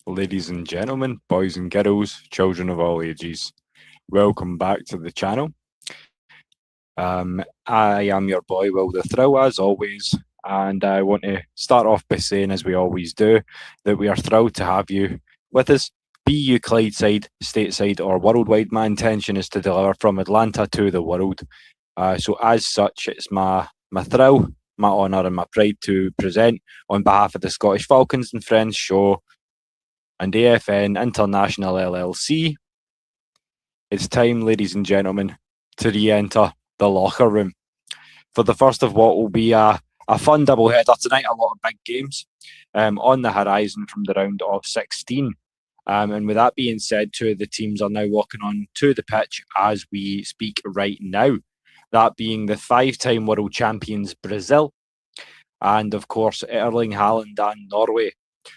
Ladies and gentlemen, boys and girls, children of all ages, welcome back to the channel. I am your boy, Will the Thrill, as always, and I want to start off by saying, as we always do, that we are thrilled to have you with us. Be you Clydeside, Stateside, or worldwide, my intention is to deliver from Atlanta to the world. So, as such, it's my thrill, my honour, and my pride to present on behalf of the Scottish Falcons and Friends show and AFN International LLC. It's time, ladies and gentlemen, to re-enter the locker room for the first of what will be a fun double-header tonight. A lot of big games on the horizon from the round of 16. And with that being said, two of the teams are now walking on to the pitch as we speak right now. That being the five-time world champions Brazil, and of course Erling Haaland and Norway.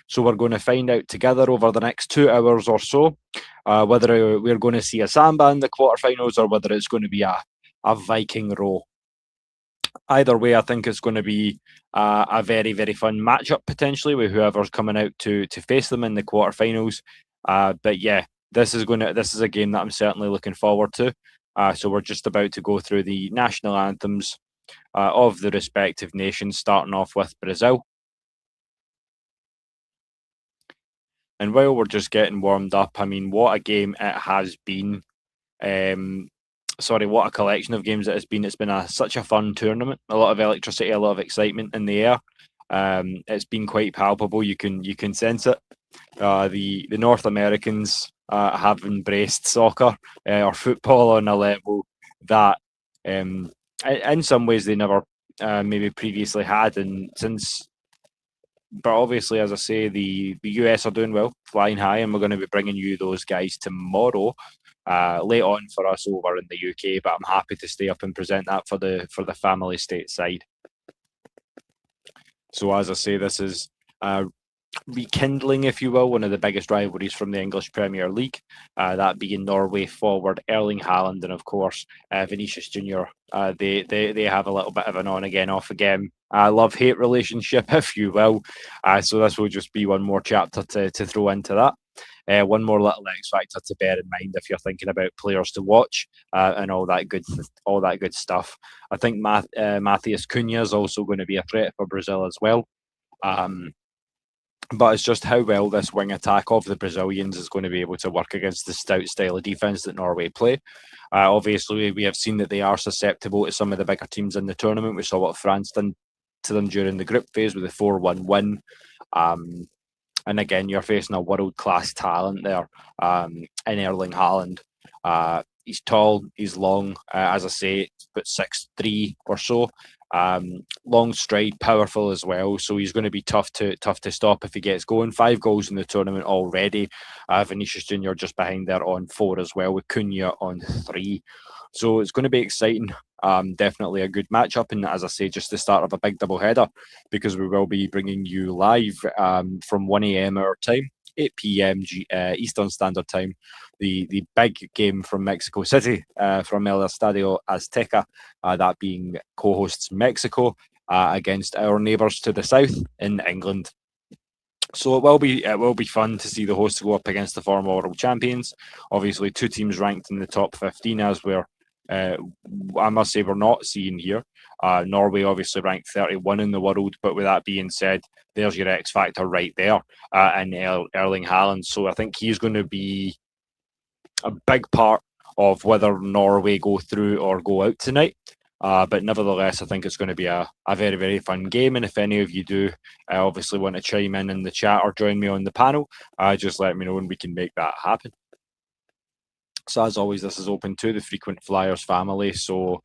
So we're going to find out together over the next 2 hours or so whether we're going to see a Samba in the quarterfinals or whether it's going to be a Viking row. Either way, I think it's going to be a very, very fun matchup potentially with whoever's coming out to face them in the quarterfinals. But yeah, this is a game that I'm certainly looking forward to. So we're just about to go through the national anthems of the respective nations, starting off with Brazil. And while we're just getting warmed up, I mean, what a game it has been. What a collection of games it has been. It's been such a fun tournament. A lot of electricity, a lot of excitement in the air. It's been quite palpable. You can sense it. The North Americans have embraced soccer or football on a level that, in some ways, they never maybe previously had. And but obviously, as I say, the US are doing well, flying high, and we're going to be bringing you those guys tomorrow, late on for us over in the UK. But I'm happy to stay up and present that for the family stateside. So as I say, this is rekindling, if you will, one of the biggest rivalries from the English Premier League, that being Norway forward Erling Haaland and of course Vinicius Junior. They have a little bit of an on again, off again love-hate relationship, if you will. So this will just be one more chapter to throw into that. One more little X factor to bear in mind if you're thinking about players to watch and all that good stuff. I think Matheus Cunha is also going to be a threat for Brazil as well. But it's just how well this wing attack of the Brazilians is going to be able to work against the stout style of defence that Norway play. Obviously, we have seen that they are susceptible to some of the bigger teams in the tournament. We saw what France done to them during the group phase with a 4-1 win. And again, you're facing a world-class talent there in Erling Haaland. He's tall, he's long, as I say, about 6'3" or so. Long stride, powerful as well. So he's going to be tough to stop if he gets going. 5 goals in the tournament already. Vinicius Junior just behind there on 4 as well, with Cunha on 3. So it's going to be exciting. Definitely a good matchup, and as I say, just the start of a big double header, because we will be bringing you live from 1 a.m. our time, 8 p.m. Eastern Standard Time, the big game from Mexico City, from El Estadio Azteca, that being co-hosts Mexico against our neighbours to the south in England. So it will be fun to see the hosts go up against the former world champions. Obviously, 2 teams ranked in the top 15, as we're I must say we're not seeing here. Norway obviously ranked 31 in the world, but with that being said, there's your X factor right there, in Erling Haaland. So I think he's going to be a big part of whether Norway go through or go out tonight. But nevertheless, I think it's going to be a very, very fun game. And if any of you do obviously want to chime in the chat or join me on the panel, just let me know and we can make that happen. So as always, this is open to the frequent Fliers family. So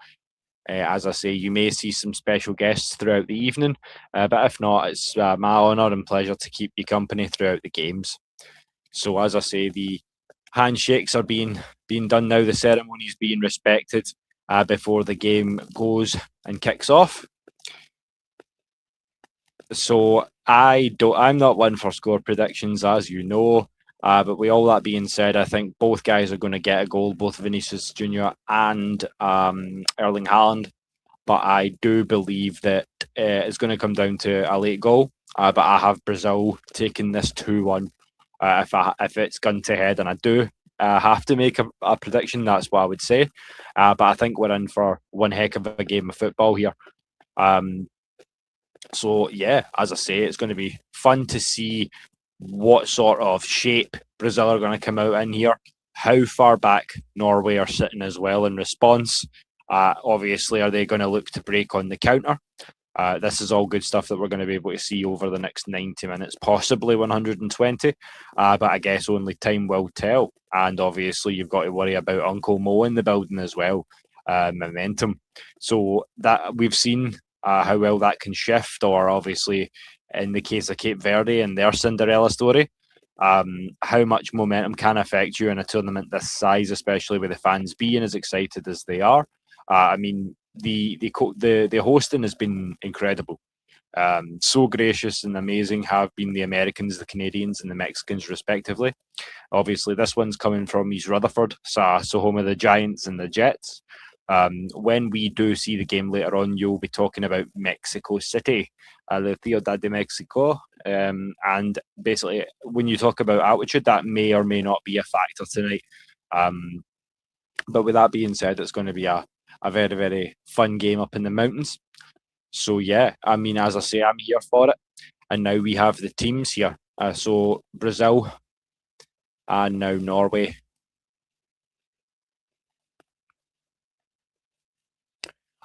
as I say, you may see some special guests throughout the evening. But if not, it's my honour and pleasure to keep you company throughout the games. So as I say, the handshakes are being done now. The ceremony is being respected before the game goes and kicks off. So I'm not one for score predictions, as you know. But with all that being said, I think both guys are going to get a goal, both Vinicius Junior and Erling Haaland. But I do believe that it's going to come down to a late goal. But I have Brazil taking this 2-1 If it's gun to head, and I do have to make a prediction, that's what I would say. But I think we're in for one heck of a game of football here. So yeah, as I say, it's going to be fun to see what sort of shape Brazil are going to come out in here, how far back Norway are sitting as well in response. Obviously, are they going to look to break on the counter? This is all good stuff that we're going to be able to see over the next 90 minutes, possibly 120. But I guess only time will tell. And obviously, you've got to worry about Uncle Mo in the building as well. Momentum. So that we've seen how well that can shift, or obviously in the case of Cape Verde and their Cinderella story, how much momentum can affect you in a tournament this size, especially with the fans being as excited as they are. I mean, the hosting has been incredible. So gracious and amazing have been the Americans, the Canadians, and the Mexicans, respectively. Obviously, this one's coming from East Rutherford, so home of the Giants and the Jets. When we do see the game later on, you'll be talking about Mexico City, La Ciudad de Mexico. And basically, when you talk about altitude, that may or may not be a factor tonight. But with that being said, it's going to be a very, very fun game up in the mountains. So yeah, I mean, as I say, I'm here for it. And now we have the teams here. So Brazil and now Norway.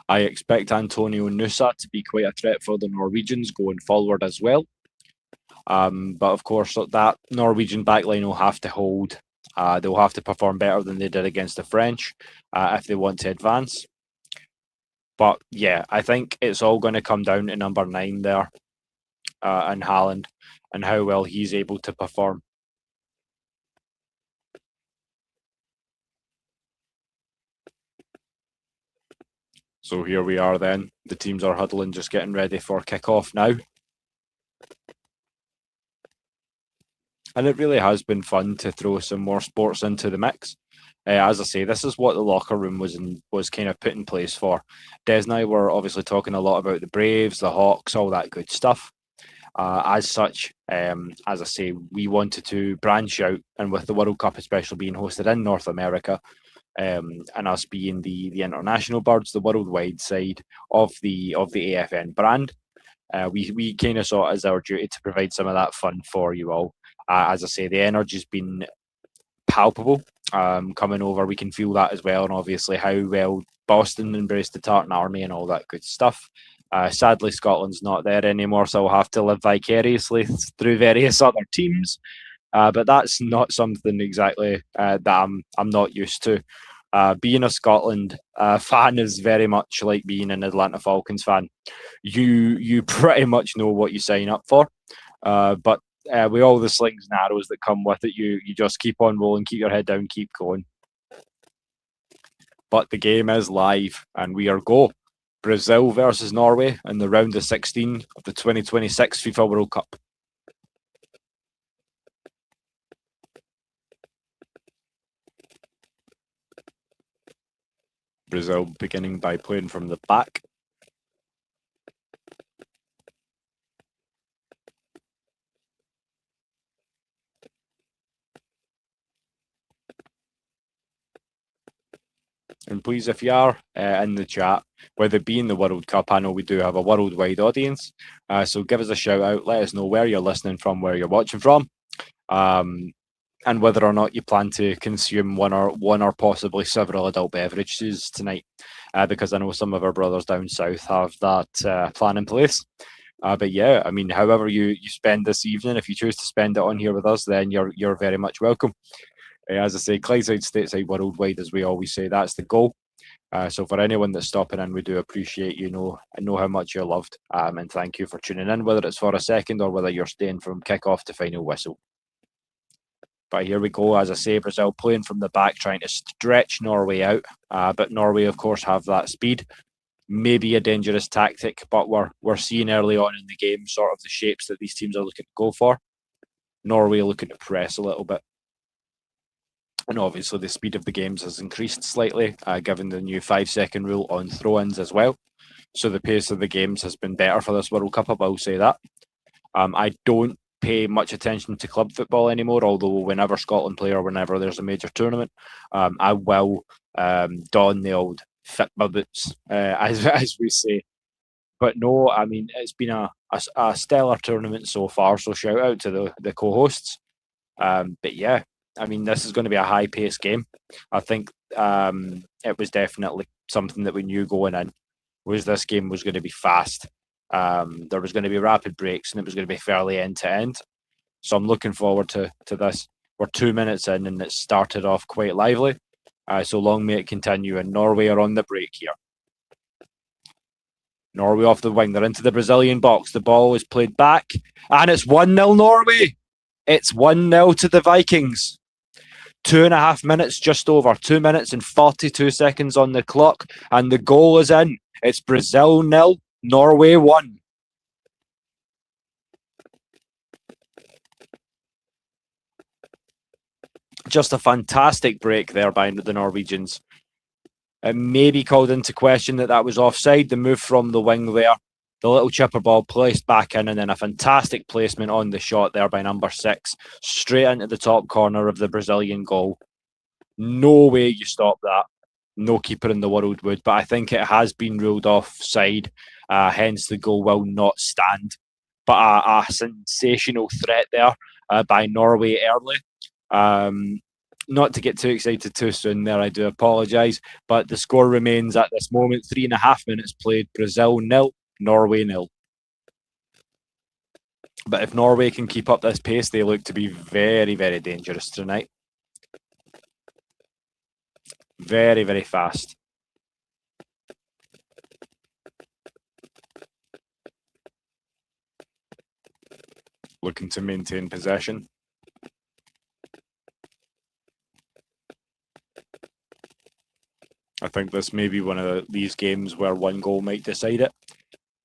I expect Antonio Nusa to be quite a threat for the Norwegians going forward as well. But of course, that Norwegian backline will have to hold. They'll have to perform better than they did against the French if they want to advance. But yeah, I think it's all going to come down to number 9 there in Haaland and how well he's able to perform. So here we are then. The teams are huddling, just getting ready for kickoff now. And it really has been fun to throw some more sports into the mix. As I say, this is what the locker room was kind of put in place for. Des and I were obviously talking a lot about the Braves, the Hawks, all that good stuff. As such, as I say, we wanted to branch out, and with the World Cup especially being hosted in North America, and us being the international birds, the worldwide side of the AFN brand, we kind of saw it as our duty to provide some of that fun for you all. As I say, the energy's been palpable coming over. We can feel that as well, and obviously how well Boston embraced the Tartan Army and all that good stuff. Sadly, Scotland's not there anymore, so I'll have to live vicariously through various other teams. But that's not something exactly that I'm not used to. Being a Scotland fan is very much like being an Atlanta Falcons fan. You pretty much know what you sign up for, but with all the slings and arrows that come with it, you just keep on rolling, keep your head down, keep going. But the game is live, and we are go. Brazil versus Norway in the round of 16 of the 2026 FIFA World Cup. Brazil beginning by playing from the back. And please, if you are in the chat, whether it be in the World Cup, I know we do have a worldwide audience, so give us a shout out, let us know where you're listening from, where you're watching from, and whether or not you plan to consume one or possibly several adult beverages tonight, because I know some of our brothers down south have that plan in place. But yeah, I mean, however you spend this evening, if you choose to spend it on here with us, then you're very much welcome. As I say, Clydeside, Stateside, worldwide, as we always say, that's the goal. So for anyone that's stopping in, we do appreciate you know how much you're loved, and thank you for tuning in, whether it's for a second or whether you're staying from kick-off to final whistle. But here we go, as I say, Brazil playing from the back, trying to stretch Norway out, but Norway, of course, have that speed. Maybe a dangerous tactic, but we're seeing early on in the game sort of the shapes that these teams are looking to go for. Norway looking to press a little bit. And obviously the speed of the games has increased slightly, given the new 5-second rule on throw-ins as well. So the pace of the games has been better for this World Cup, I will say that. I don't pay much attention to club football anymore, although whenever Scotland play or whenever there's a major tournament, I will don the old fit my boots, as we say. But no, I mean, it's been a stellar tournament so far, so shout out to the co-hosts. But yeah, I mean, this is going to be a high-paced game. I think it was definitely something that we knew going in, was this game was going to be fast. There was going to be rapid breaks and it was going to be fairly end-to-end. So I'm looking forward to this. We're 2 minutes in and it started off quite lively. So long may it continue. And Norway are on the break here. Norway off the wing. They're into the Brazilian box. The ball is played back. And it's 1-0 Norway. It's 1-0 to the Vikings. 2.5 minutes just over. 2 minutes and 42 seconds on the clock. And the goal is in. It's Brazil 0, Norway 1. Just a fantastic break there by the Norwegians. It may be called into question that was offside. The move from the wing there, the little chipper ball placed back in, and then a fantastic placement on the shot there by number 6, straight into the top corner of the Brazilian goal. No way you stop that. No keeper in the world would, but I think it has been ruled offside, hence the goal will not stand. But a sensational threat there by Norway early. Not to get too excited too soon there, I do apologise, but the score remains at this moment 3.5 minutes played, Brazil 0, Norway 0. But if Norway can keep up this pace, they look to be very, very dangerous tonight. Very, very fast. Looking to maintain possession. I think this may be one of these games where one goal might decide it.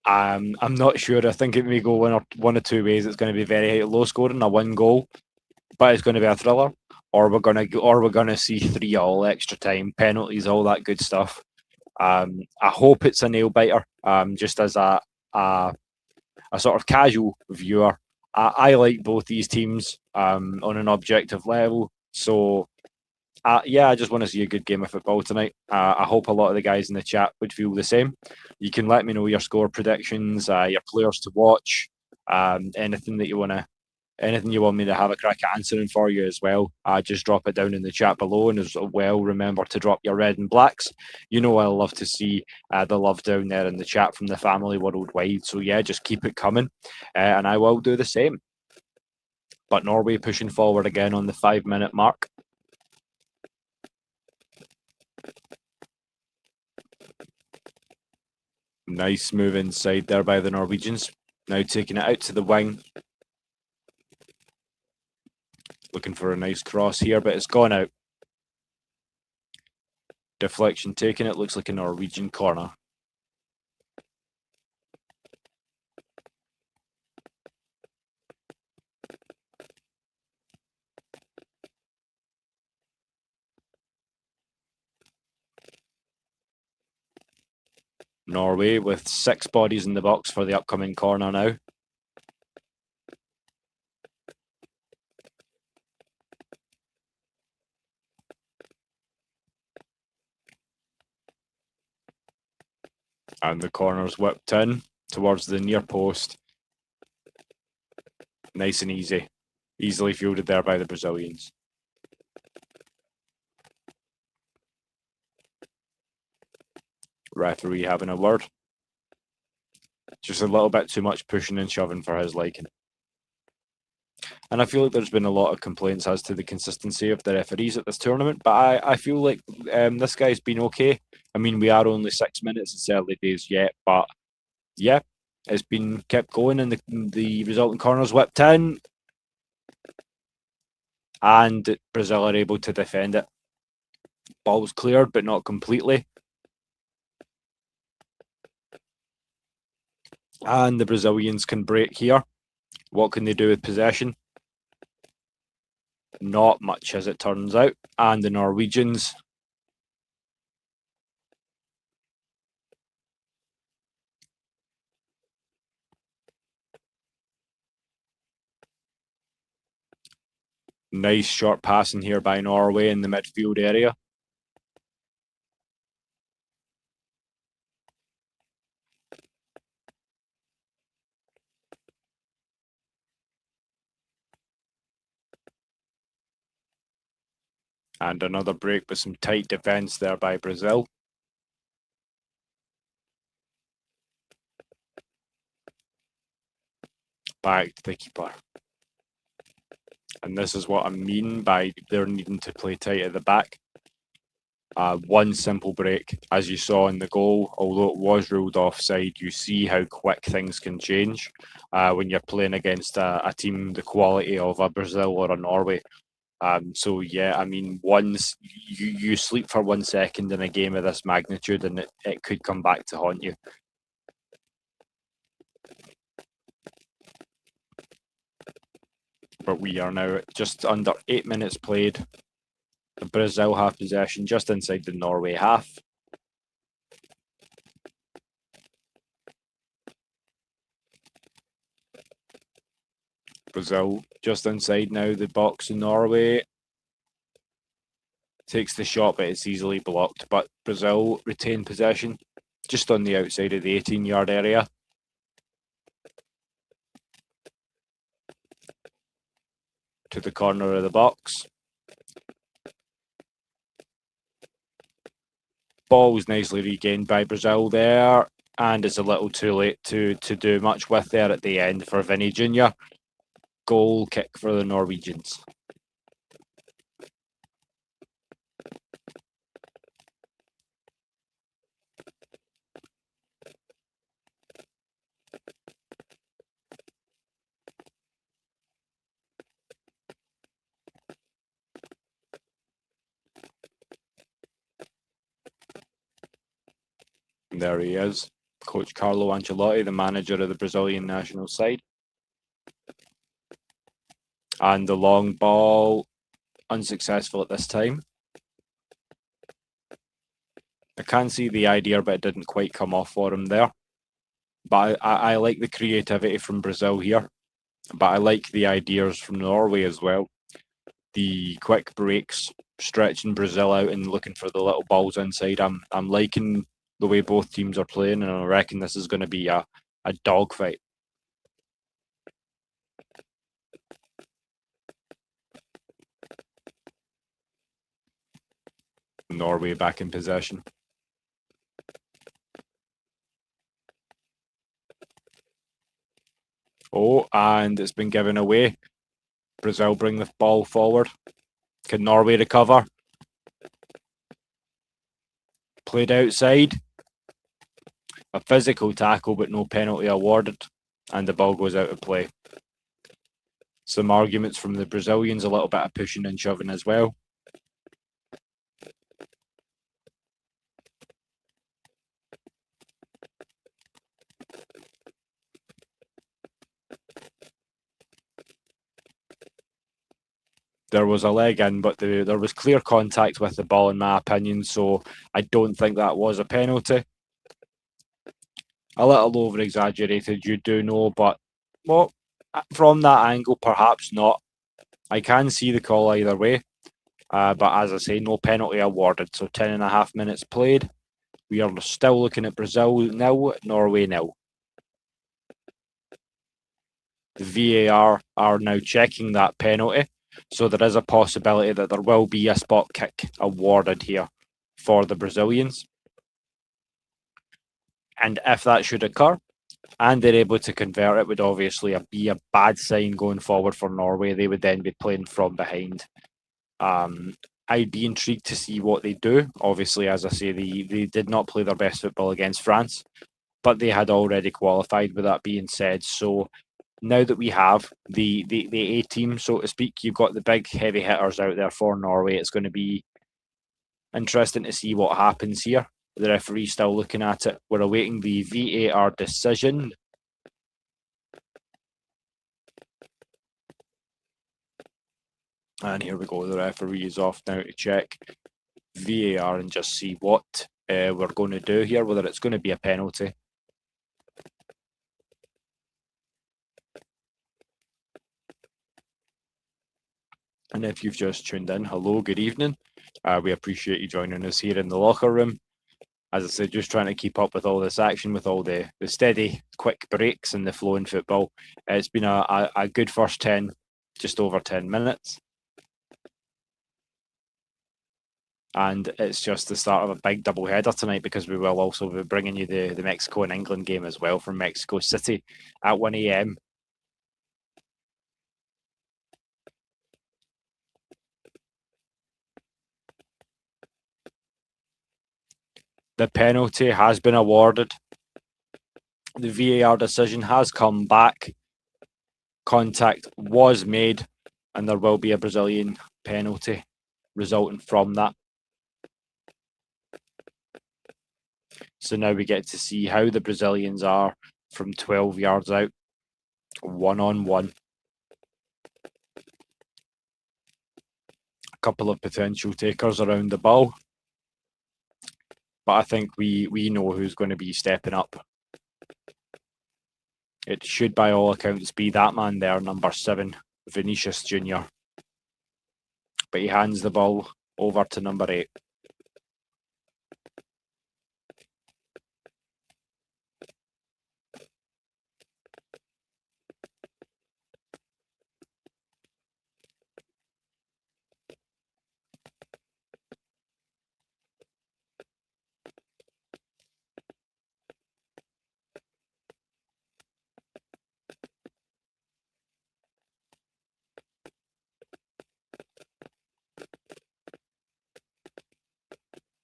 I'm not sure. I think it may go one or two ways. It's going to be very low scoring, a 1 goal, but it's going to be a thriller. Or we're gonna see 3-3 extra time, penalties, all that good stuff. I hope it's a nail biter. Just as a sort of casual viewer, I like both these teams on an objective level. So yeah, I just want to see a good game of football tonight. I hope a lot of the guys in the chat would feel the same. You can let me know your score predictions, your players to watch, anything you want me to have a crack at answering for you as well. Just drop it down in the chat below, and as well, remember to drop your red and blacks. You know I love to see the love down there in the chat from the family worldwide. So yeah, just keep it coming, and I will do the same. But Norway pushing forward again on the 5-minute mark. Nice move inside there by the Norwegians. Now taking it out to the wing. Looking for a nice cross here, but it's gone out. Deflection taken. It looks like a Norwegian corner. Norway with 6 bodies in the box for the upcoming corner now. And the corner's whipped in towards the near post. Nice and easy. Easily fielded there by the Brazilians. Referee having a word. Just a little bit too much pushing and shoving for his liking. And I feel like there's been a lot of complaints as to the consistency of the referees at this tournament, but I feel like this guy's been okay. I mean, we are only 6 minutes, it's early days yet, but yeah, it's been kept going, and the resulting corner's whipped in. And Brazil are able to defend it. Ball's cleared, but not completely. And the Brazilians can break here. What can they do with possession? Not much, as it turns out. And the Norwegians Nice short passing here by Norway in the midfield area. And another break with some tight defence there by Brazil. Back to the keeper. And this is what I mean by they're needing to play tight at the back. One simple break, as you saw in the goal, although it was ruled offside, you see how quick things can change when you're playing against a team the quality of a Brazil or a Norway. So yeah, I mean, once you sleep for 1 second in a game of this magnitude, and it could come back to haunt you. But we are now just under 8 minutes played. Brazil have possession just inside the Norway half. Brazil just inside now the box in Norway. Takes the shot, but it's easily blocked. But Brazil retain possession just on the outside of the 18-yard area. To the corner of the box. Ball's nicely regained by Brazil there, and it's a little too late to do much with there at the end for Vinny Jr. Goal kick for the Norwegians. And there he is, Coach Carlo Ancelotti, the manager of the Brazilian national side. And the long ball, unsuccessful at this time. I can see the idea, but it didn't quite come off for him there. But I like the creativity from Brazil here. But I like the ideas from Norway as well. The quick breaks, stretching Brazil out and looking for the little balls inside. I'm liking the way both teams are playing, and I reckon this is going to be a dogfight. Norway back in possession. Oh, and it's been given away. Brazil bring the ball forward. Can Norway recover? Played outside. A physical tackle, but no penalty awarded. And the ball goes out of play. Some arguments from the Brazilians, a little bit of pushing and shoving as well. There was a leg in, but there was clear contact with the ball, in my opinion, so I don't think that was a penalty. A little over-exaggerated, you do know, but well, from that angle, perhaps not. I can see the call either way, but as I say, no penalty awarded, so 10.5 minutes played. We are still looking at Brazil nil, Norway nil. The VAR are now checking that penalty. So there is a possibility that there will be a spot kick awarded here for the Brazilians. And if that should occur, and they're able to convert, it would obviously be a bad sign going forward for Norway. They would then be playing from behind. I'd be intrigued to see what they do. Obviously, as I say, they did not play their best football against France, but they had already qualified, with that being said. So now that we have the A team, so to speak, you've got the big heavy hitters out there for Norway. It's going to be interesting to see what happens here. The referee's still looking at it. We're awaiting the VAR decision. And here we go. The referee is off now to check VAR and just see what we're going to do here, whether it's going to be a penalty. And if you've just tuned in, hello, good evening. We appreciate you joining us here in the locker room. As I said, just trying to keep up with all this action, with all the steady, quick breaks and the flow in football. It's been a good first 10, just over 10 minutes. And it's just the start of a big double header tonight, because we will also be bringing you the Mexico and England game as well from Mexico City at 1 a.m. The penalty has been awarded. The VAR decision has come back. Contact was made, and there will be a Brazilian penalty resulting from that. So now we get to see how the Brazilians are from 12 yards out, one-on-one. A couple of potential takers around the ball, but I think we know who's going to be stepping up. It should, by all accounts, be that man there, number 7, Vinicius Jr. But he hands the ball over to number 8.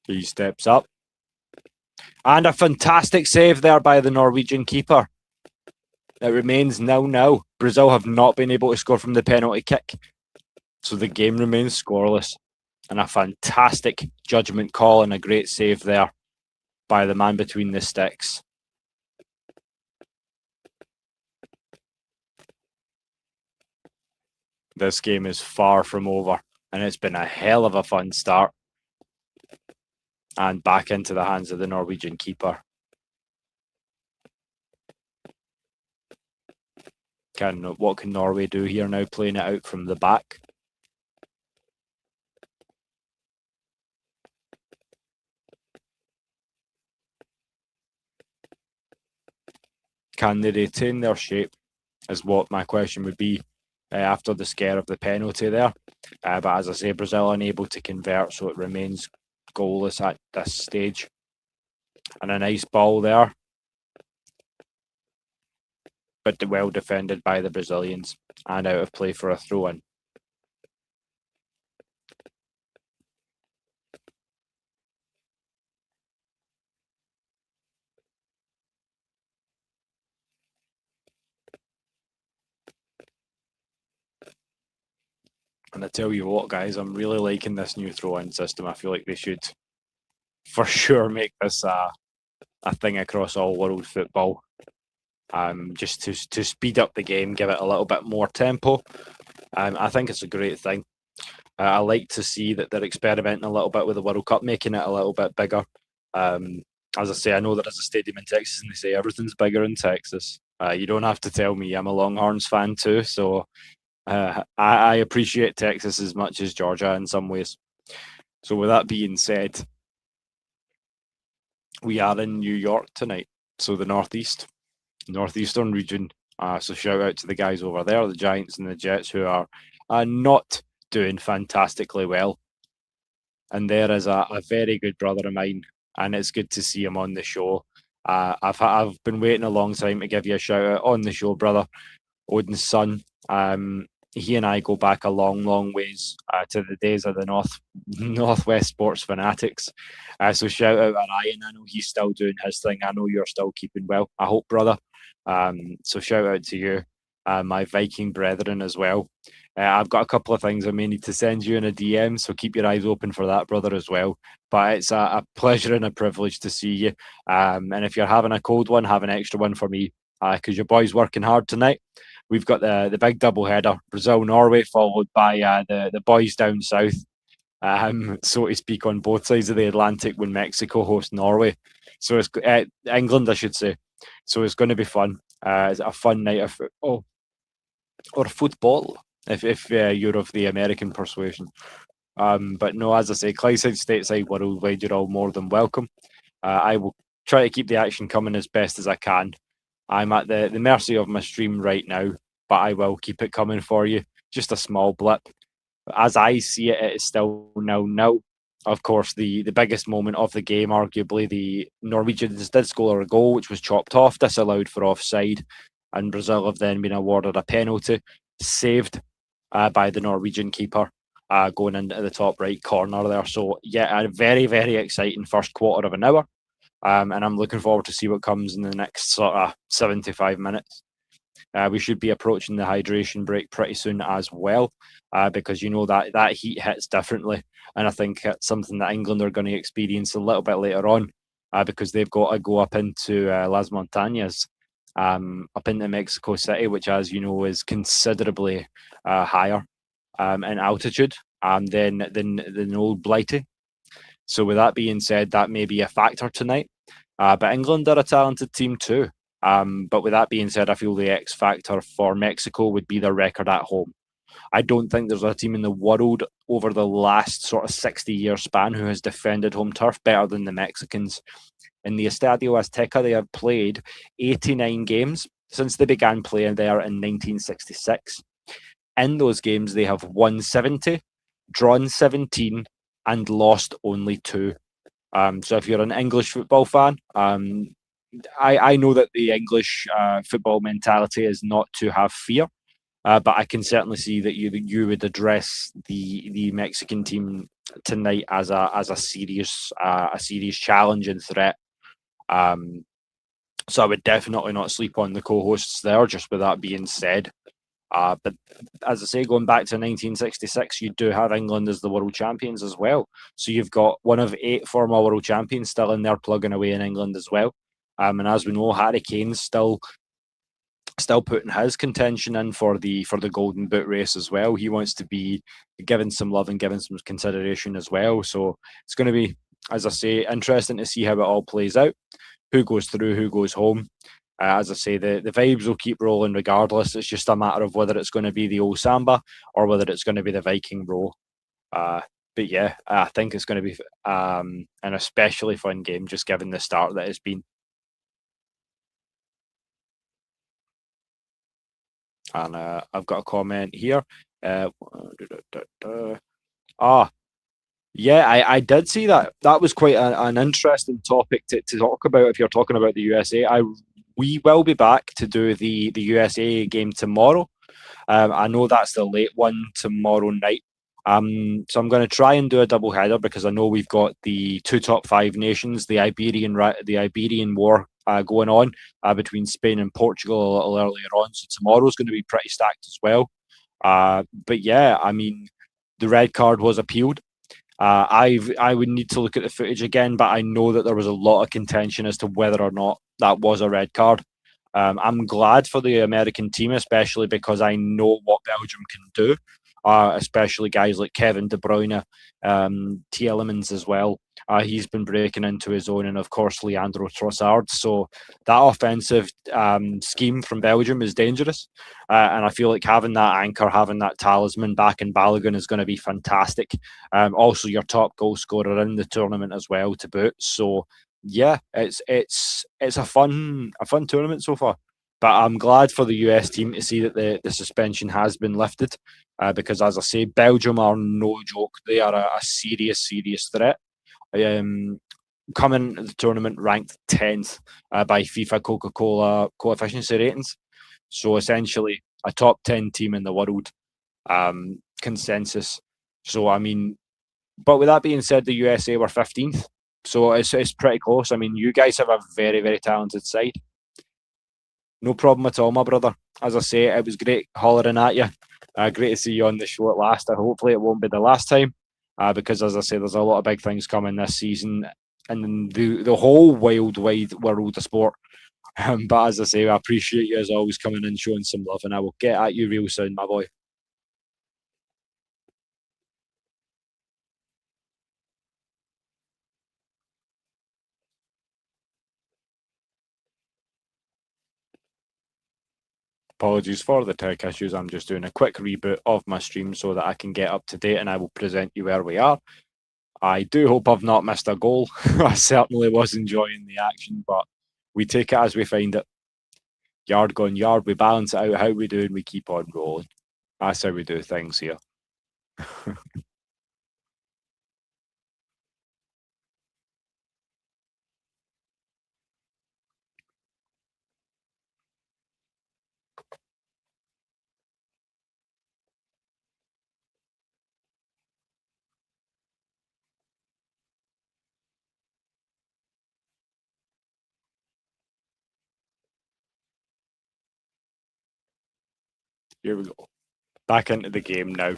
He steps up. And a fantastic save there by the Norwegian keeper. It remains 0-0. Brazil have not been able to score from the penalty kick, so the game remains scoreless. And a fantastic judgment call and a great save there by the man between the sticks. This game is far from over, and it's been a hell of a fun start. And back into the hands of the Norwegian keeper. What can Norway do here now, playing it out from the back? Can they retain their shape, is what my question would be after the scare of the penalty there. But as I say, Brazil unable to convert, so it remains goalless at this stage. And a nice ball there, but well defended by the Brazilians, and out of play for a throw-in. And I tell you what, guys, I'm really liking this new throw-in system. I feel like they should for sure make this a thing across all world football. Just to speed up the game, give it a little bit more tempo. I think it's a great thing. I like to see that they're experimenting a little bit with the World Cup, making it a little bit bigger. As I say, I know there is a stadium in Texas, and they say everything's bigger in Texas. You don't have to tell me. I'm a Longhorns fan too, so I appreciate Texas as much as Georgia in some ways. So with that being said, we are in New York tonight, so the northeastern region. So shout out to the guys over there, the Giants and the Jets, who are not doing fantastically well. And there is a very good brother of mine, and it's good to see him on the show. I've been waiting a long time to give you a shout out on the show, brother. Odin's son. He and I go back a long ways to the days of the Northwest Sports Fanatics. So shout out to Ryan. I know he's still doing his thing. I know you're still keeping well. I hope, brother. So shout out to you, my Viking brethren as well. I've got a couple of things I may need to send you in a DM, so keep your eyes open for that, brother, as well. But it's a pleasure and a privilege to see you. And if you're having a cold one, have an extra one for me, because your boy's working hard tonight. We've got the big double header, Brazil-Norway, followed by the boys down south, so to speak, on both sides of the Atlantic when Mexico hosts Norway. So it's England, I should say. So it's going to be fun. It's a fun night of football. Or football, if you're of the American persuasion. But no, as I say, Clydeside, Stateside, worldwide, you're all more than welcome. I will try to keep the action coming as best as I can. I'm at the mercy of my stream right now, but I will keep it coming for you. Just a small blip. As I see it, it is still 0-0. Of course, the biggest moment of the game, arguably, the Norwegians did score a goal, which was chopped off, disallowed for offside, and Brazil have then been awarded a penalty, saved by the Norwegian keeper, going into the top right corner there. So, yeah, a very, very exciting first quarter of an hour. And I'm looking forward to see what comes in the next sort of 75 minutes. We should be approaching the hydration break pretty soon as well, because you know that heat hits differently, and I think it's something that England are going to experience a little bit later on, because they've got to go up into Las Montañas, up into Mexico City, which, as you know, is considerably higher in altitude than old Blighty. So, with that being said, that may be a factor tonight. But England are a talented team too. But with that being said, I feel the X factor for Mexico would be their record at home. I don't think there's a team in the world over the last sort of 60-year span who has defended home turf better than the Mexicans. In the Estadio Azteca, they have played 89 games since they began playing there in 1966. In those games, they have won 70, drawn 17, and lost only 2. So if you're an English football fan, I know that the English football mentality is not to have fear, but I can certainly see that you would address the Mexican team tonight as a serious challenge and threat. So I would definitely not sleep on the co-hosts there. Just with that being said, but as I say, going back to 1966, you do have England as the world champions as well. So you've got one of 8 former world champions still in there plugging away in England as well. And as we know, Harry Kane's still putting his contention in for the Golden Boot race as well. He wants to be given some love and given some consideration as well. So it's going to be, as I say, interesting to see how it all plays out. Who goes through, who goes home. As I say, the vibes will keep rolling regardless. It's just a matter of whether it's going to be the old Samba or whether it's going to be the Viking row. But yeah, I think it's going to be an especially fun game, just given the start that it's been. And I've got a comment here. Ah, yeah, I did see that. That was quite an interesting topic to talk about if you're talking about the USA. We will be back to do the USA game tomorrow. I know that's the late one tomorrow night. So I'm going to try and do a double header because I know we've got the 2 top 5 nations, the Iberian War going on between Spain and Portugal a little earlier on. So tomorrow's going to be pretty stacked as well. But yeah, I mean, the red card was appealed. I would need to look at the footage again, but I know that there was a lot of contention as to whether or not that was a red card. I'm glad for the American team, especially because I know what Belgium can do, especially guys like Kevin De Bruyne, Tielemans as well. He's been breaking into his own, and of course, Leandro Trossard. So that offensive scheme from Belgium is dangerous. And I feel like having that anchor, having that talisman back in Balogun is going to be fantastic. Also, your top goal scorer in the tournament as well to boot. So yeah, it's a fun tournament so far. But I'm glad for the US team to see that the suspension has been lifted, because as I say, Belgium are no joke. They are a serious threat. Coming to the tournament ranked 10th by FIFA Coca-Cola coefficiency ratings. So essentially a top 10 team in the world, consensus. So I mean, but with that being said, the USA were 15th. So it's pretty close. I mean, you guys have a very talented side. No problem at all, my brother. As I say, it was great hollering at you. Great to see you on the show at last. Hopefully it won't be the last time, because as I say, there's a lot of big things coming this season and the whole wide world of sport. But as I say, I appreciate you as always coming and showing some love, and I will get at you real soon, my boy. Apologies for the tech issues. I'm just doing a quick reboot of my stream so that I can get up to date and I will present you where we are. I do hope I've not missed a goal. I certainly was enjoying the action, but we take it as we find it. Yard gone yard, we balance it out how we do and we keep on rolling. That's how we do things here. Here we go. Back into the game now.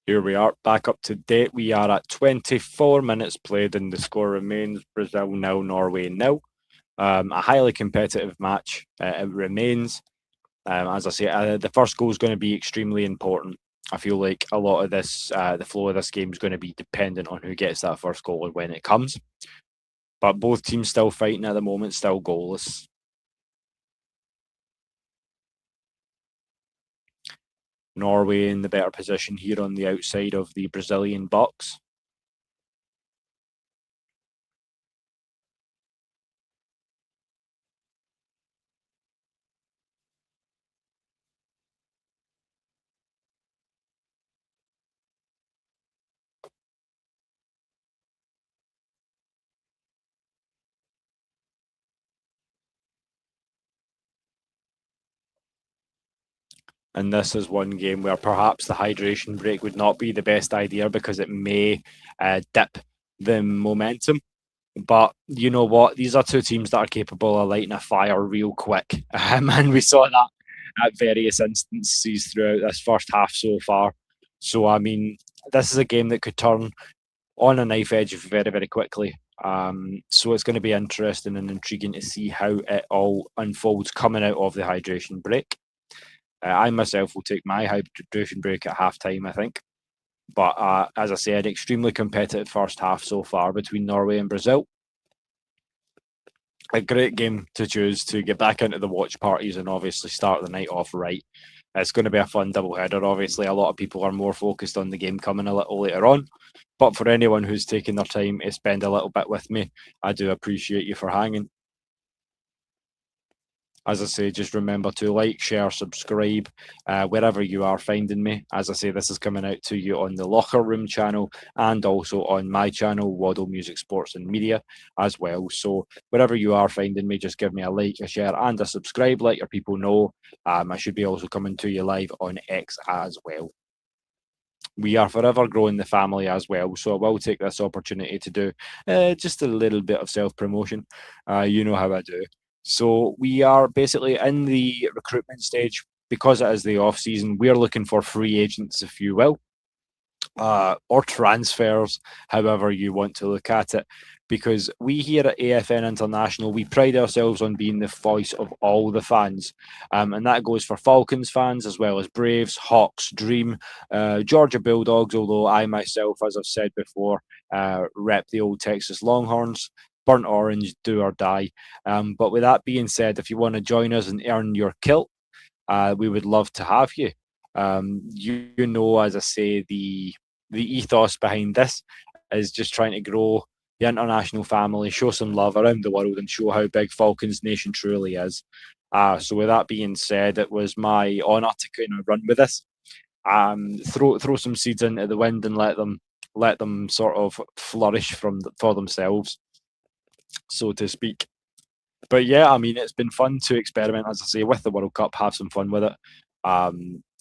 Here we are, back up to date. We are at 24 minutes played, and the score remains Brazil 0, Norway 0. A highly competitive match. It remains. As I say, the first goal is going to be extremely important. I feel like a lot of this, the flow of this game is going to be dependent on who gets that first goal and when it comes. But both teams still fighting at the moment, still goalless. Norway in the better position here on the outside of the Brazilian box. And this is one game where perhaps the hydration break would not be the best idea because it may dip the momentum. But you know what? These are two teams that are capable of lighting a fire real quick. And we saw that at various instances throughout this first half so far. So, I mean, this is a game that could turn on a knife edge very, very quickly. So it's going to be interesting and intriguing to see how it all unfolds coming out of the hydration break. I myself will take my hydration break at halftime, I think. But as I said, extremely competitive first half so far between Norway and Brazil. A great game to choose to get back into the watch parties and obviously start the night off right. It's going to be a fun double header. Obviously, a lot of people are more focused on the game coming a little later on. But for anyone who's taken their time to spend a little bit with me, I do appreciate you for hanging. As I say, just remember to like, share, subscribe, wherever you are finding me. As I say, this is coming out to you on the Loch-er Room channel and also on my channel, Waddle Music Sports and Media as well. So wherever you are finding me, just give me a like, a share and a subscribe. Let your people know. I should be also coming to you live on X as well. We are forever growing the family as well. So I will take this opportunity to do just a little bit of self-promotion. You know how I do. So we are basically in the recruitment stage because it is the off season. We're looking for free agents, if you will, or transfers, however you want to look at it. Because we here at AFN International, we pride ourselves on being the voice of all the fans. And that goes for Falcons fans as well as Braves, Hawks, Dream, Georgia Bulldogs, although I myself, as I've said before, rep the old Texas Longhorns. Burnt orange, do or die. But with that being said, if you want to join us and earn your kilt, we would love to have you. You know, as I say, the ethos behind this is just trying to grow the international family, show some love around the world, and show how big Falcons Nation truly is. So with that being said, it was my honour to kind of run with this. Throw some seeds into the wind and let them sort of flourish for themselves, so to speak. But yeah, I mean, it's been fun to experiment, as I say, with the World Cup, have some fun with it.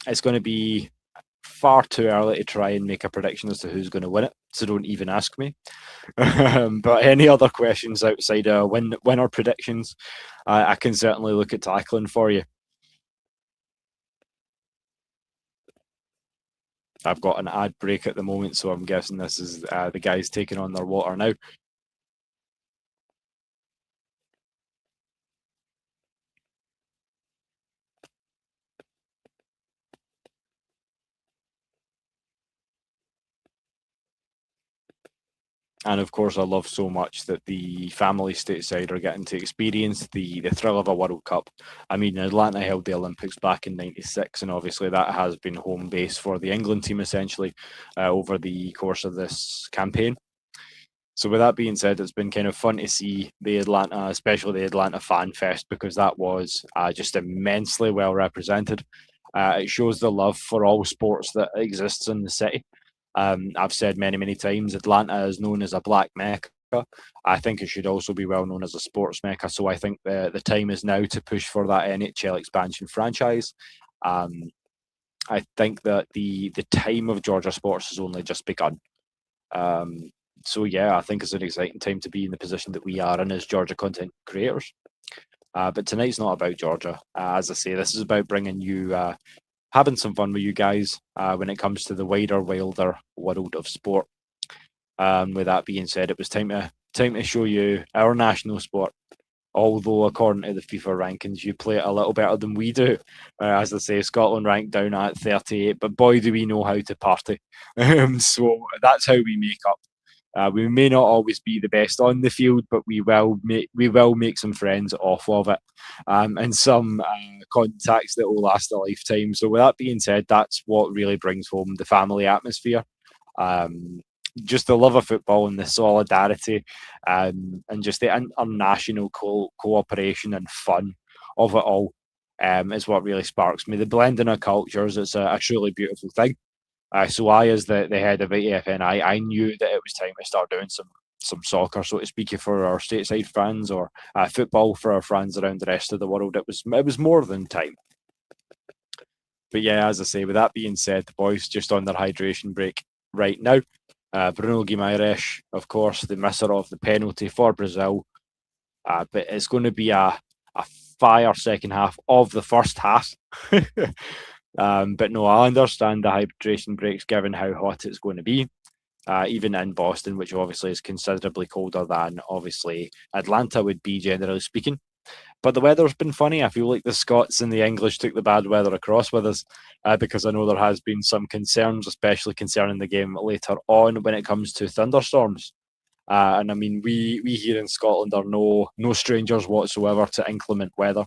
It's going to be far too early to try and make a prediction as to who's going to win it, so don't even ask me. But any other questions outside winner predictions, I can certainly look at tackling for you. I've got an ad break at the moment, so I'm guessing this is the guys taking on their water now. And of course, I love so much that the family stateside are getting to experience the thrill of a World Cup. I mean, Atlanta held the Olympics back in '96, and obviously that has been home base for the England team essentially over the course of this campaign. So with that being said, it's been kind of fun to see the Atlanta, especially the Atlanta Fan Fest, because that was just immensely well represented. It shows the love for all sports that exists in the city. I've said many, many times, Atlanta is known as a black mecca. I think it should also be well known as a sports mecca. So I think the time is now to push for that NHL expansion franchise. I think that the time of Georgia sports has only just begun. Um, so yeah, I think it's an exciting time to be in the position that we are in as Georgia content creators. But tonight's not about Georgia. As I say, this is about bringing you, having some fun with you guys when it comes to the wider, wilder world of sport. With that being said, it was time to show you our national sport. Although, according to the FIFA rankings, you play it a little better than we do. As I say, Scotland ranked down at 38, but boy, do we know how to party. So that's how we make up. We may not always be the best on the field, but we will make some friends off of it, and some contacts that will last a lifetime. So with that being said, that's what really brings home the family atmosphere. Um, just the love of football and the solidarity, and just the international cooperation and fun of it all, is what really sparks me. The blending of cultures, it's a truly beautiful thing. So I, as the head of AFNI, I knew that it was time to start doing some soccer, so to speak, for our stateside fans, or football for our fans around the rest of the world. It was more than time. But yeah, as I say, with that being said, the boys just on their hydration break right now. Bruno Guimaraes, of course, the misser of the penalty for Brazil. But it's going to be a fire second half of the first half. But no, I understand the hydration breaks given how hot it's going to be, even in Boston, which obviously is considerably colder than obviously Atlanta would be, generally speaking. But the weather's been funny. I feel like the Scots and the English took the bad weather across with us, because I know there has been some concerns, especially concerning the game later on when it comes to thunderstorms. And I mean, we here in Scotland are no strangers whatsoever to inclement weather,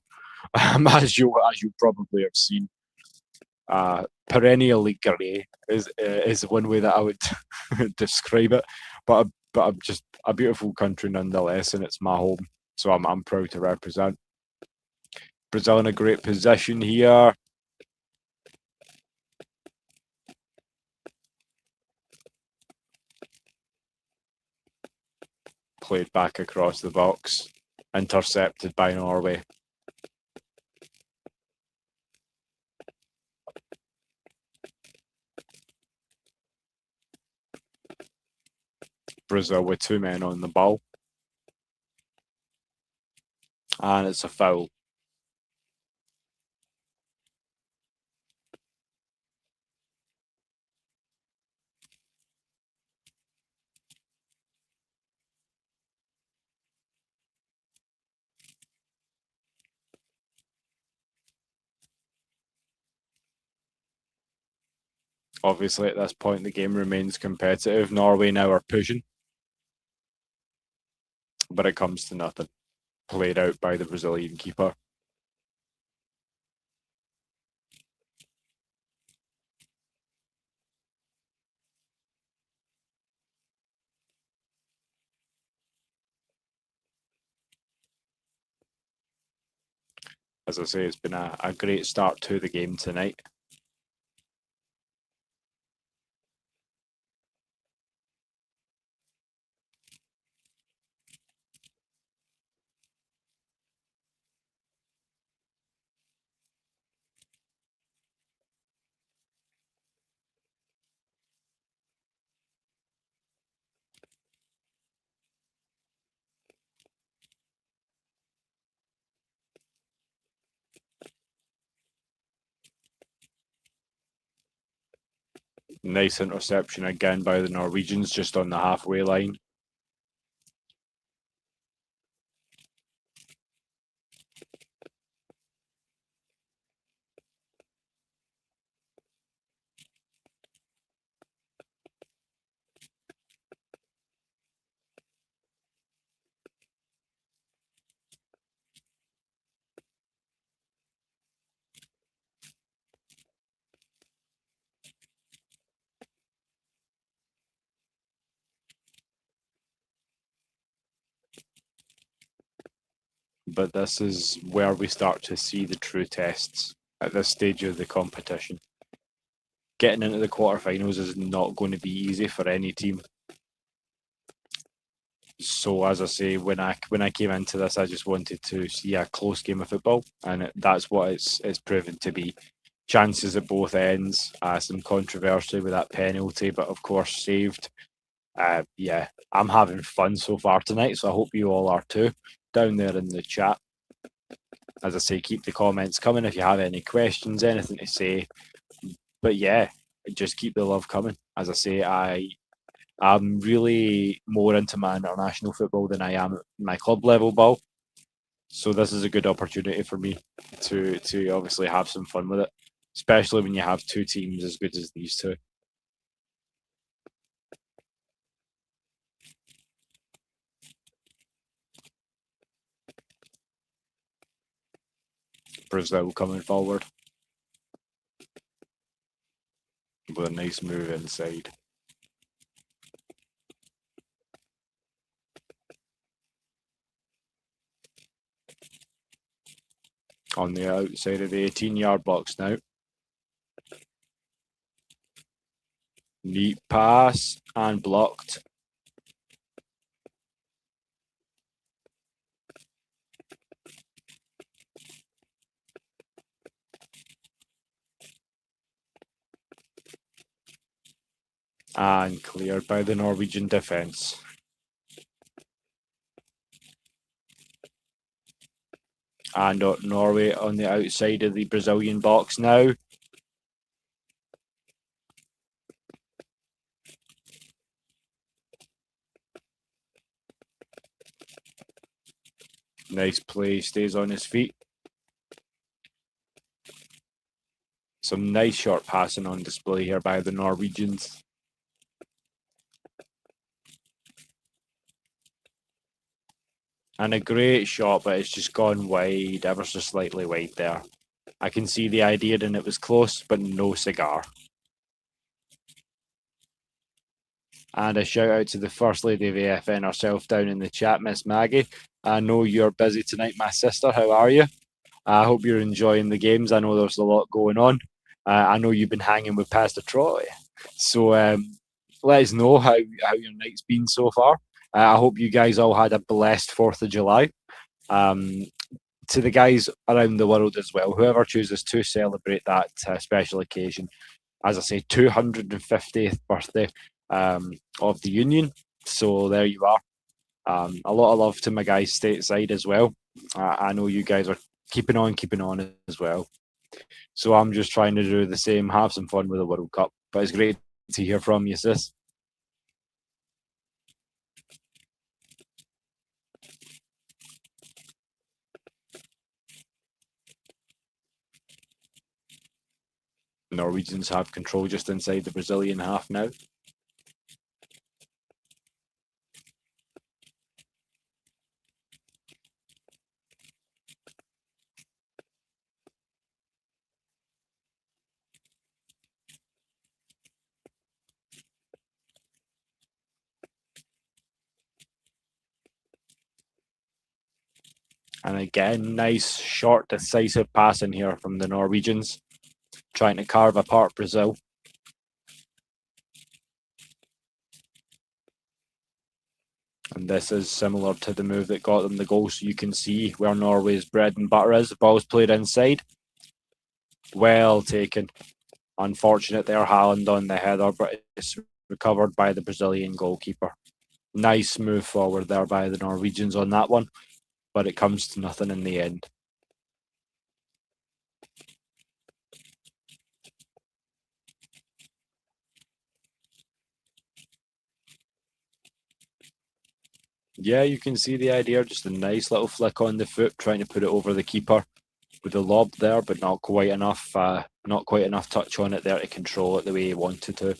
as you probably have seen. Perennially grey is one way that I would describe it, but I'm just a beautiful country nonetheless, and it's my home, so I'm proud to represent. Brazil in a great position here. Played back across the box, intercepted by Norway. Brazil with two men on the ball, and it's a foul. Obviously, at this point, the game remains competitive. Norway now are pushing, but it comes to nothing. Played out by the Brazilian keeper. As I say, it's been a great start to the game tonight. Nice interception again by the Norwegians just on the halfway line. But this is where we start to see the true tests at this stage of the competition. Getting into the quarterfinals is not going to be easy for any team. So as I say, when I came into this, I just wanted to see a close game of football, and that's what it's proven to be. Chances at both ends, some controversy with that penalty, but of course saved. Yeah, I'm having fun so far tonight, so I hope you all are too. Down there in the chat, as I say, keep the comments coming if you have any questions, anything to say. But yeah, just keep the love coming. As I say, I'm really more into my international football than I am my club level ball. So this is a good opportunity for me to obviously have some fun with it, especially when you have two teams as good as these two. Brazil coming forward with a nice move inside. On the outside of the 18-yard box now. Neat pass and blocked. And cleared by the Norwegian defence. And Norway on the outside of the Brazilian box now. Nice play, stays on his feet. Some nice short passing on display here by the Norwegians. And a great shot, but it's just gone wide, ever so slightly wide there. I can see the idea and it was close, but no cigar. And a shout out to the First Lady of AFN herself down in the chat, Miss Maggie. I know you're busy tonight, my sister. How are you? I hope you're enjoying the games. I know there's a lot going on. I know you've been hanging with Pastor Troy. So let us know how your night's been so far. I hope you guys all had a blessed 4th of July. To the guys around the world as well, whoever chooses to celebrate that special occasion, as I say, 250th birthday of the Union. So there you are. A lot of love to my guys stateside as well. I know you guys are keeping on as well. So I'm just trying to do the same, have some fun with the World Cup. But it's great to hear from you, sis. Norwegians have control just inside the Brazilian half now. And again, nice, short, decisive passing here from the Norwegians, trying to carve apart Brazil. And this is similar to the move that got them the goal. So you can see where Norway's bread and butter is. The ball's played inside. Well taken. Unfortunate there, Haaland on the header, but it's recovered by the Brazilian goalkeeper. Nice move forward there by the Norwegians on that one, but it comes to nothing in the end. Yeah, you can see the idea. Just a nice little flick on the foot, trying to put it over the keeper with the lob there, but not quite enough. Not quite enough touch on it there to control it the way he wanted to.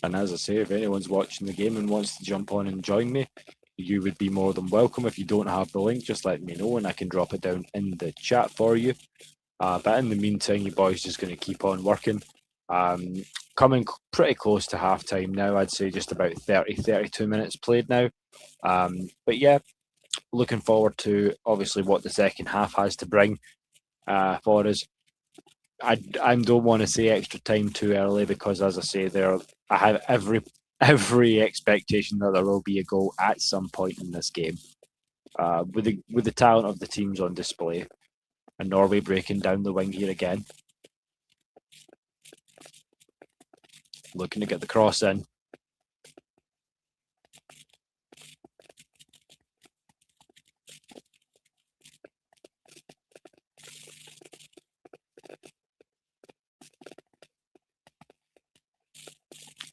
And as I say, if anyone's watching the game and wants to jump on and join me, you would be more than welcome. If you don't have the link, just let me know and I can drop it down in the chat for you. But in the meantime, you boys just going to keep on working. Coming pretty close to half time now, I'd say just about 32 minutes played now. But yeah, looking forward to obviously what the second half has to bring for us. I don't want to say extra time too early because, as I say, I have every expectation that there will be a goal at some point in this game. With the talent of the teams on display, and Norway breaking down the wing here again, looking to get the cross in.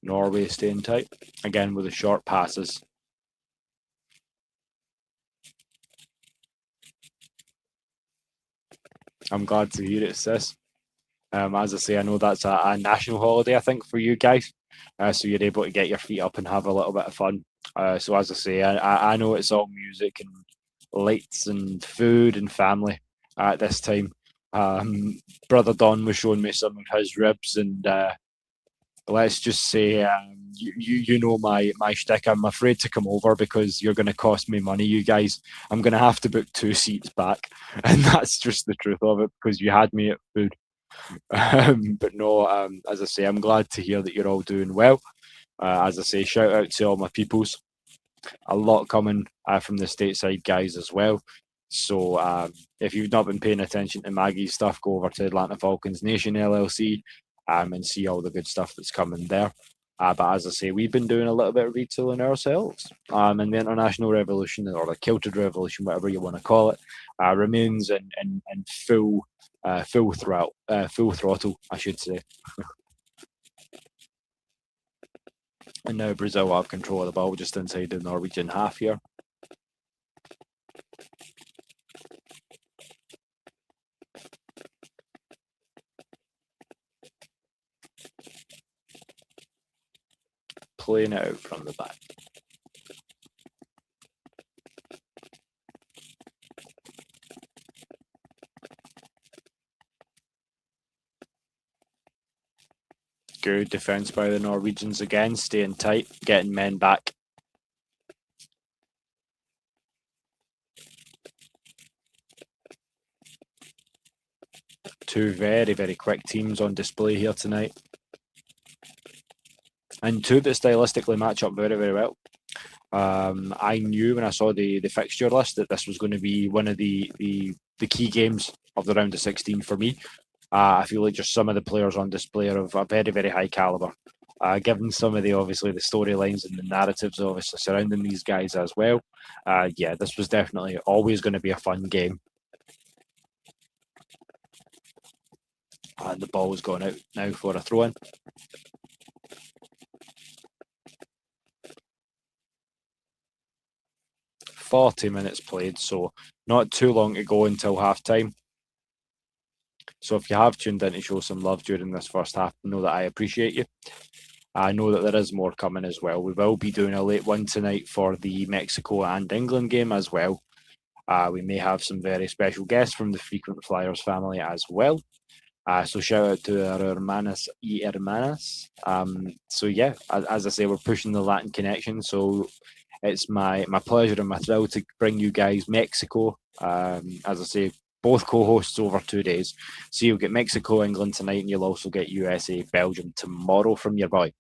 Norway staying tight again with the short passes. I'm glad to hear it, sis. As I say, I know that's a national holiday, I think, for you guys. So you're able to get your feet up and have a little bit of fun. So as I say, I know it's all music and lights and food and family at this time. Brother Don was showing me some of his ribs, and let's just say, you know my shtick. I'm afraid to come over because you're going to cost me money, you guys. I'm going to have to book 2 seats back, and that's just the truth of it because you had me at food. But no, as I say, I'm glad to hear that you're all doing well. As I say, shout out to all my peoples. A lot coming from the stateside guys as well. So if you've not been paying attention to Maggie's stuff, go over to Atlanta Falcons Nation LLC and see all the good stuff that's coming there. But as I say, we've been doing a little bit of retailing ourselves. And the International Revolution, or the Kilted Revolution, whatever you want to call it, remains in full throttle, I should say. And now Brazil have control of the ball just inside the Norwegian half here. Playing it out from the back. Good defence by the Norwegians again, staying tight, getting men back. Two very, very quick teams on display here tonight. And two that stylistically match up very, very well. I knew when I saw the fixture list that this was going to be one of the key games of the round of 16 for me. I feel like just some of the players on display are of a very, very high caliber. Given some of the obviously the storylines and the narratives obviously surrounding these guys as well. Yeah, this was definitely always going to be a fun game. And the ball's gone out now for a throw-in. "40 minutes played, so not too long to go until half time. So if you have tuned in to show some love during this first half, know that I appreciate you. I know that there is more coming as well. We will be doing a late one tonight for the Mexico and England game as well. We may have some very special guests from the frequent Fliers family as well. So shout out to our hermanas y hermanas. So yeah, as I say, we're pushing the Latin connection. So it's my pleasure and my thrill to bring you guys Mexico. As I say, both co-hosts over 2 days. So you'll get Mexico, England tonight, and you'll also get USA, Belgium tomorrow from your boy.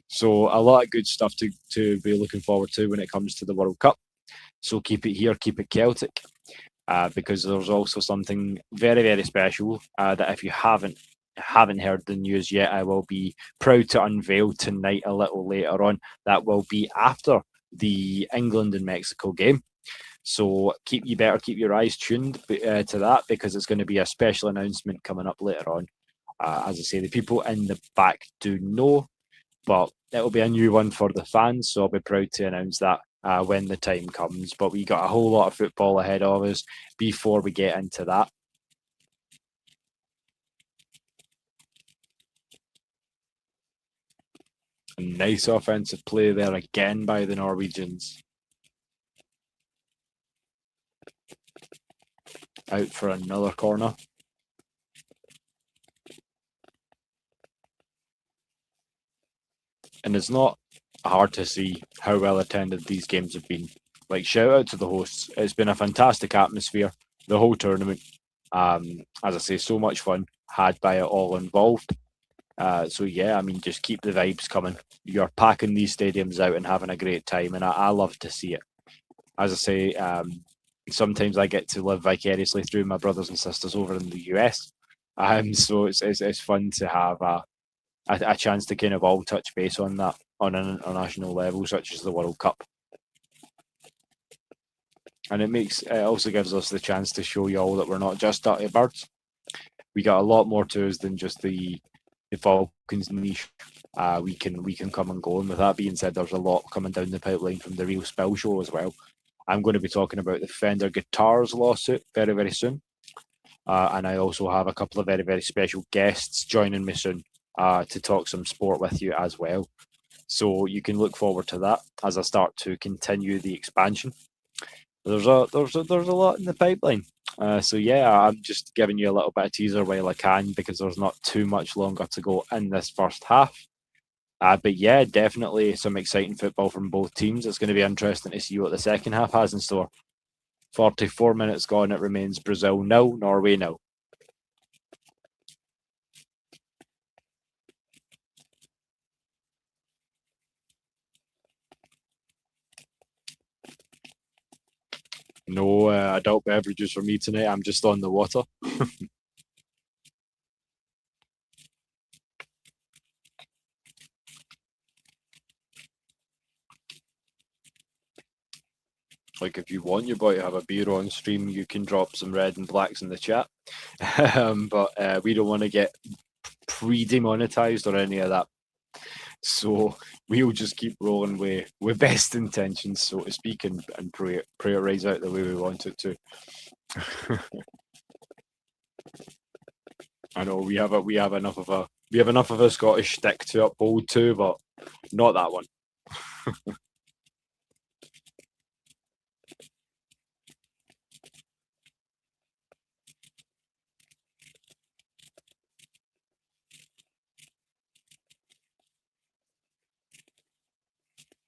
So a lot of good stuff to be looking forward to when it comes to the World Cup. So keep it here, keep it Celtic. Because there's also something very, very special that if you haven't heard the news yet, I will be proud to unveil tonight a little later on. That will be after the England and Mexico game. So you better keep your eyes tuned to that, because it's going to be a special announcement coming up later on. As I say, the people in the back do know, but it'll be a new one for the fans. So I'll be proud to announce that when the time comes. But we got a whole lot of football ahead of us before we get into that. A nice offensive play there again by the Norwegians. Out for another corner. And it's not hard to see how well attended these games have been. Like, shout out to the hosts. It's been a fantastic atmosphere, the whole tournament. As I say, so much fun had by it all involved. So yeah, I mean, just keep the vibes coming. You're packing these stadiums out and having a great time, and I love to see it. As I say, sometimes I get to live vicariously through my brothers and sisters over in the US. So it's fun to have a chance to kind of all touch base on that on an international level, such as the World Cup. And it also gives us the chance to show you all that we're not just dirty birds. We got a lot more to us than just the Falcons niche. We can come and go. And with that being said, there's a lot coming down the pipeline from the Real Spill show as well. I'm going to be talking about the Fender Guitars lawsuit very, very soon. And I also have a couple of very, very special guests joining me soon to talk some sport with you as well. So you can look forward to that as I start to continue the expansion. There's a lot in the pipeline. So yeah, I'm just giving you a little bit of teaser while I can, because there's not too much longer to go in this first half. But yeah, definitely some exciting football from both teams. It's going to be interesting to see what the second half has in store. 44 minutes gone, it remains Brazil 0, Norway 0. No adult beverages for me tonight. I'm just on the water. Like, if you want your boy to have a beer on stream, you can drop some red and blacks in the chat. But we don't want to get pre-demonetized or any of that. So we'll just keep rolling with best intentions, so to speak, and pray it rise out the way we want it to. I know we have enough of a Scottish stick to uphold to, but not that one.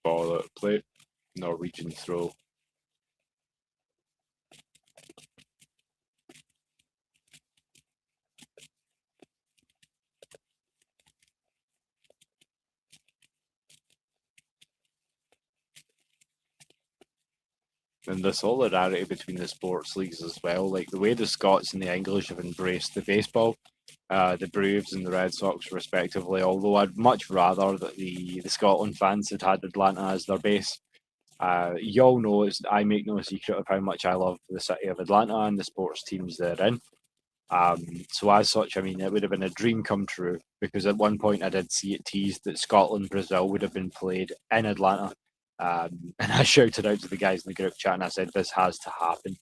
Ball out of play. Norwegian throw. And the solidarity between the sports leagues as well, like the way the Scots and the English have embraced the baseball, the Braves and the Red Sox respectively, although I'd much rather that the Scotland fans had Atlanta as their base. You all know, I make no secret of how much I love the city of Atlanta and the sports teams therein. So as such, I mean, it would have been a dream come true, because at one point I did see it teased that Scotland-Brazil would have been played in Atlanta. And I shouted out to the guys in the group chat and I said, this has to happen.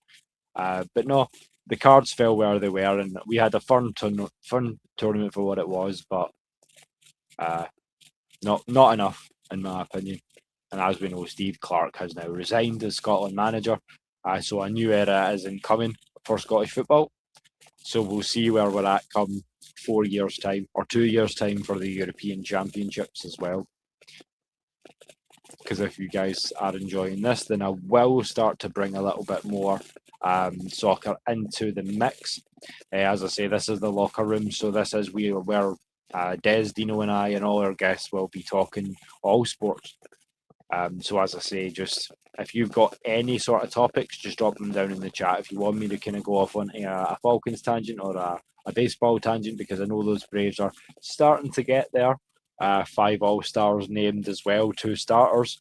But no, the cards fell where they were, and we had a fun tournament for what it was, but not enough, in my opinion. And as we know, Steve Clarke has now resigned as Scotland manager. So a new era is incoming for Scottish football. So we'll see where we're at come 4 years' time, or 2 years' time for the European Championships as well. Because if you guys are enjoying this, then I will start to bring a little bit more soccer into the mix. As I say, this is the locker room, so this is where Daze, Deano and I and all our guests will be talking all sports. So as I say, just if you've got any sort of topics, just drop them down in the chat. If you want me to kind of go off on a Falcons tangent or a baseball tangent, because I know those Braves are starting to get there. 5 All-Stars named as well, 2 starters.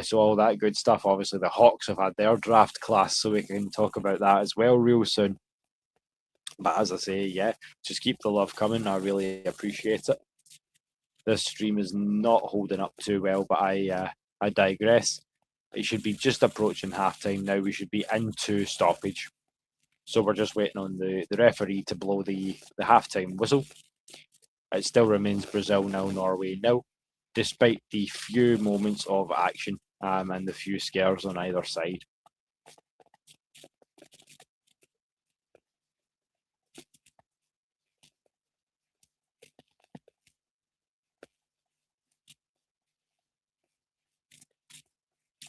So all that good stuff. Obviously, the Hawks have had their draft class, so we can talk about that as well real soon. But as I say, yeah, just keep the love coming. I really appreciate it. This stream is not holding up too well, but I digress. It should be just approaching halftime now. We should be into stoppage. So we're just waiting on the referee to blow the halftime whistle. It still remains Brazil 0, Norway 0, despite the few moments of action and the few scares on either side.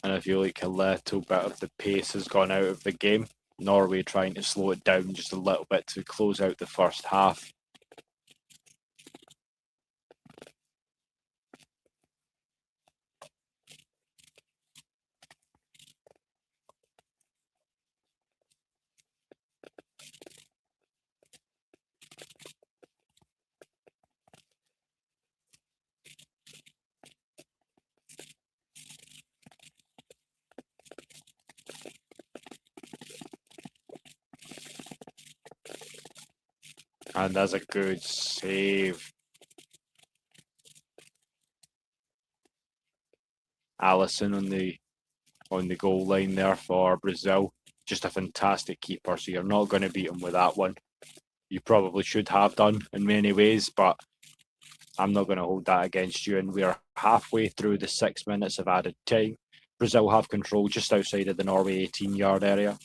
And I feel like a little bit of the pace has gone out of the game. Norway trying to slow it down just a little bit to close out the first half. And that's a good save. Alisson on the goal line there for Brazil. Just a fantastic keeper, so you're not going to beat him with that one. You probably should have done in many ways, but I'm not going to hold that against you. And we're halfway through the 6 minutes of added time. Brazil have control just outside of the Norway 18-yard area.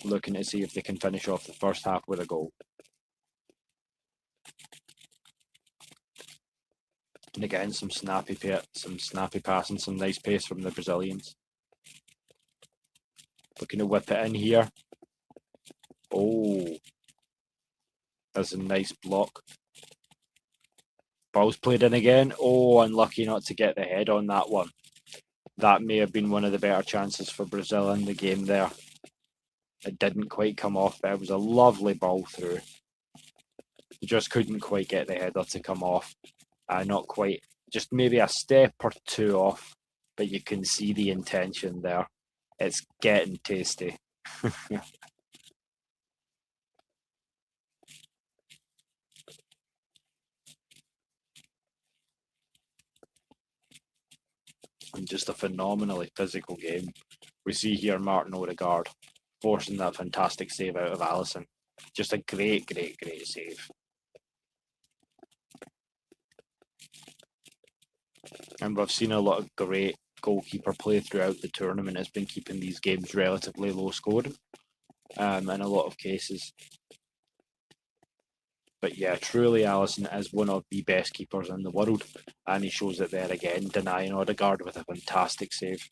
Looking to see if they can finish off the first half with a goal. And again, some snappy passing, some nice pace from the Brazilians. Looking to whip it in here. Oh, that's a nice block. Ball's played in again. Oh, unlucky not to get the head on that one. That may have been one of the better chances for Brazil in the game there. It didn't quite come off, but it was a lovely ball through. Just couldn't quite get the header to come off. Not quite, just maybe a step or two off, but you can see the intention there. It's getting tasty. And just a phenomenally physical game. We see here Martin Odegaard forcing that fantastic save out of Alisson. Just a great save. And we've seen a lot of great goalkeeper play throughout the tournament. Has been keeping these games relatively low scoring in a lot of cases. But yeah, truly Alisson is one of the best keepers in the world, and he shows it there again, denying Odegaard with a fantastic save.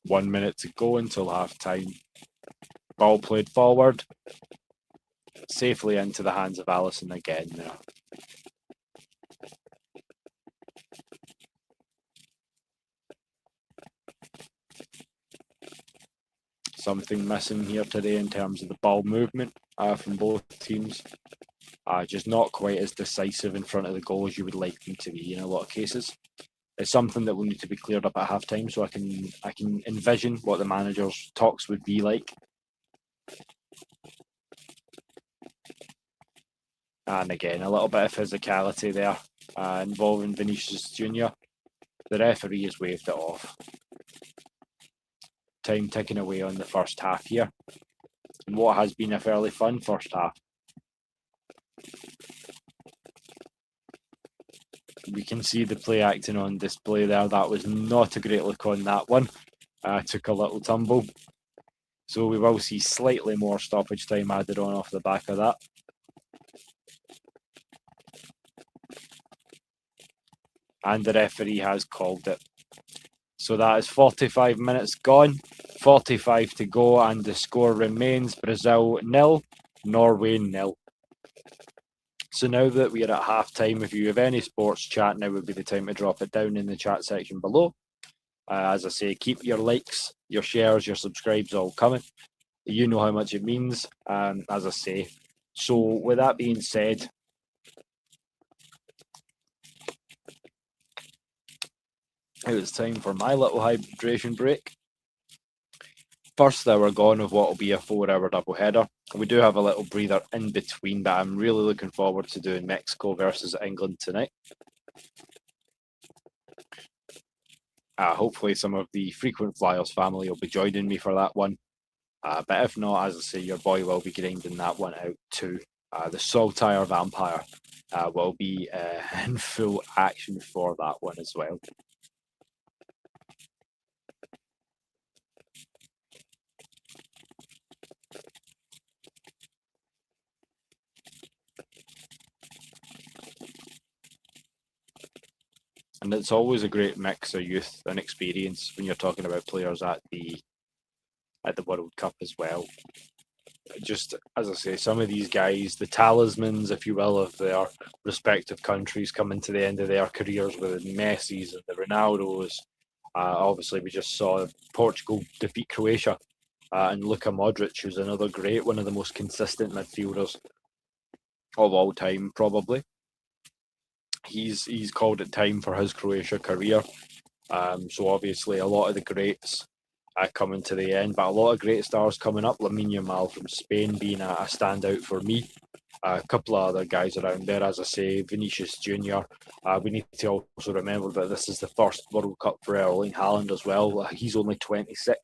One minute to go until half time. Ball played forward, safely into the hands of Alisson again there. Something missing here today in terms of the ball movement from both teams. Just not quite as decisive in front of the goal as you would like them to be in a lot of cases. It's something that will need to be cleared up at half time, so I can envision what the manager's talks would be like. And again, a little bit of physicality there involving Vinicius Jr. The referee has waved it off. Time ticking away on the first half here. And what has been a fairly fun first half. We can see the play acting on display there. That was not a great look on that one. Took a little tumble. So we will see slightly more stoppage time added on off the back of that. And the referee has called it. So that is 45 minutes gone, 45 to go, and the score remains Brazil 0, Norway 0. So now that we are at half time, if you have any sports chat, now would be the time to drop it down in the chat section below. As I say, keep your likes, your shares, your subscribes all coming. You know how much it means, as I say. So with that being said, it was time for my little hydration break. First hour gone of what will be a 4-hour doubleheader. We do have a little breather in between, but I'm really looking forward to doing Mexico versus England tonight. Hopefully some of the frequent Flyers family will be joining me for that one. But if not, as I say, your boy will be grinding that one out too. The Saltire Vampire will be in full action for that one as well. And it's always a great mix of youth and experience when you're talking about players at the World Cup as well. Just as I say, some of these guys, the talismans, if you will, of their respective countries coming to the end of their careers with the Messis and the Ronaldos. Obviously, we just saw Portugal defeat Croatia, and Luka Modric, who's another great, one of the most consistent midfielders of all time, probably. He's called it time for his Croatia career. So obviously a lot of the greats coming to the end, but a lot of great stars coming up. Lamine Yamal from Spain being a standout for me. A couple of other guys around there, as I say, Vinicius Junior. We need to also remember that this is the first World Cup for Erling Haaland as well. He's only 26.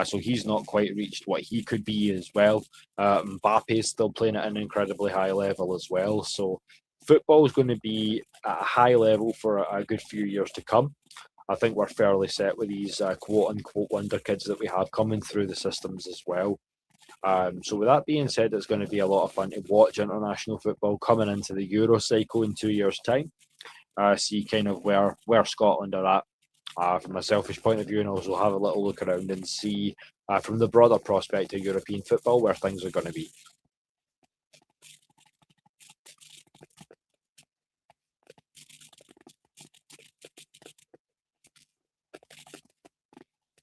So he's not quite reached what he could be as well. Mbappe is still playing at an incredibly high level as well. So football is going to be at a high level for a good few years to come. I think we're fairly set with these quote-unquote wonder kids that we have coming through the systems as well. So with that being said, it's going to be a lot of fun to watch international football coming into the Euro cycle in 2 years' time. See kind of where Scotland are at. From a selfish point of view, and also have a little look around and see from the broader prospect of European football where things are going to be.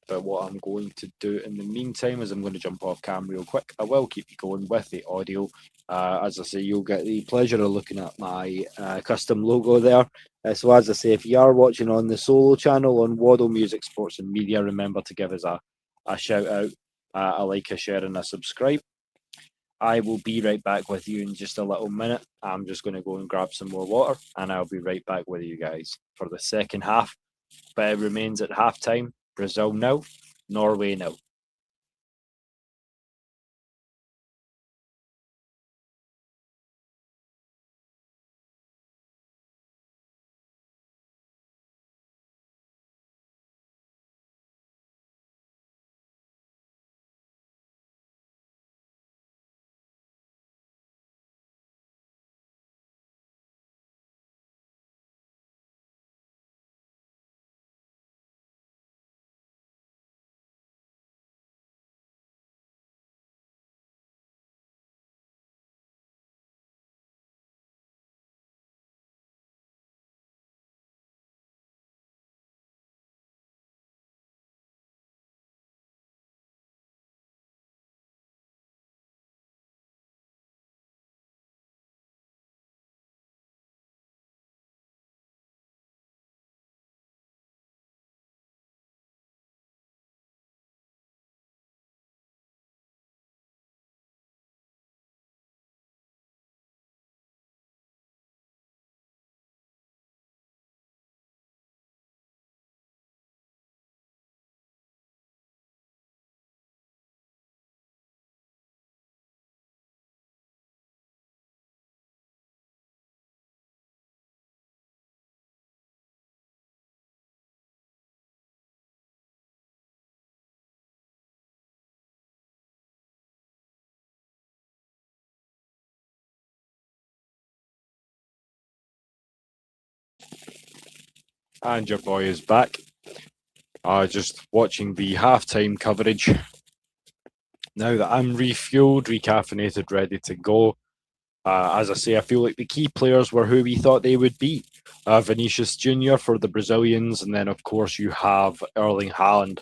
But what I'm going to do in the meantime is I'm going to jump off cam real quick. I will keep you going with the audio. As I say, you'll get the pleasure of looking at my custom logo there. So as I say, if you are watching on the solo channel on Waddle Music, Sports and Media, remember to give us a shout out, a like, a share and a subscribe. I will be right back with you in just a little minute. I'm just going to go and grab some more water and I'll be right back with you guys for the second half. But it remains at half time. Brazil no, Norway no. And your boy is back. Just watching the halftime coverage. Now that I'm refueled, recaffeinated, ready to go. As I say, I feel like the key players were who we thought they would be. Vinicius Junior for the Brazilians, and then of course you have Erling Haaland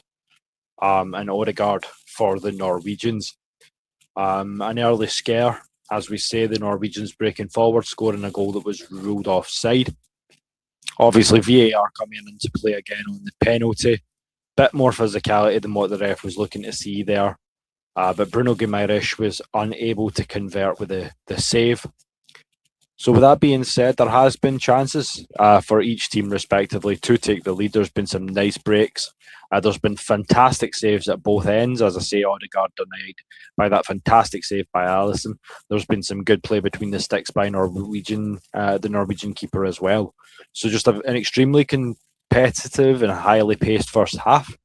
and Odegaard for the Norwegians. An early scare, as we say, the Norwegians breaking forward, scoring a goal that was ruled offside. Obviously, VAR coming into play again on the penalty. Bit more physicality than what the ref was looking to see there. But Bruno Guimaraes was unable to convert with the save. So with that being said, there has been chances for each team respectively to take the lead. There's been some nice breaks. There's been fantastic saves at both ends. As I say, Odegaard denied by that fantastic save by Alisson. There's been some good play between the sticks by the Norwegian keeper as well. So just an extremely competitive and highly paced first half.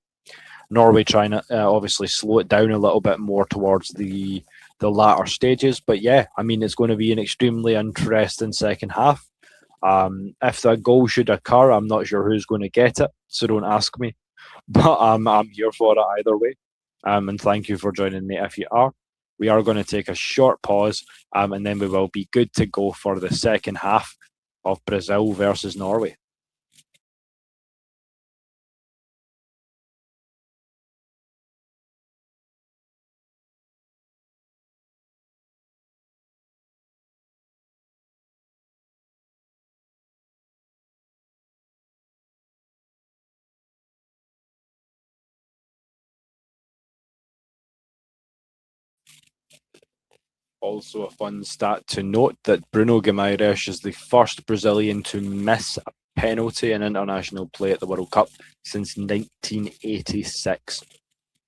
Norway trying to obviously slow it down a little bit more towards the latter stages. But yeah, I mean, it's going to be an extremely interesting second half. If the goal should occur, I'm not sure who's going to get it, so don't ask me. But I'm here for it either way. And thank you for joining me if you are. We are going to take a short pause, and then we will be good to go for the second half of Brazil versus Norway. Also, a fun stat to note that Bruno Guimaraes is the first Brazilian to miss a penalty in international play at the World Cup since 1986.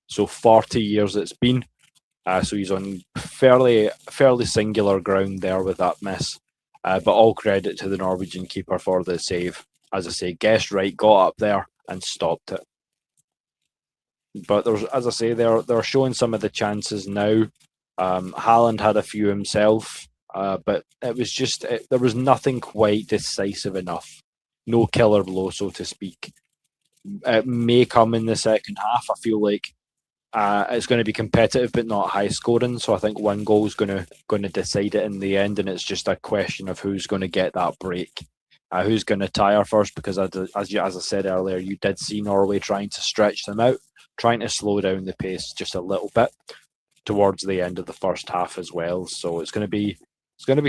So 40 years it's been. So he's on fairly singular ground there with that miss. But all credit to the Norwegian keeper for the save. As I say, guessed right, got up there and stopped it. But there's, as I say, they're showing some of the chances now. Haaland had a few himself, but it was just there was nothing quite decisive enough. No killer blow, so to speak. It may come in the second half. I feel like it's going to be competitive, but not high scoring. So I think one goal is going to decide it in the end, and it's just a question of who's going to get that break, who's going to tire first. Because as I said earlier, you did see Norway trying to stretch them out, trying to slow down the pace just a little bit towards the end of the first half as well. So it's going to be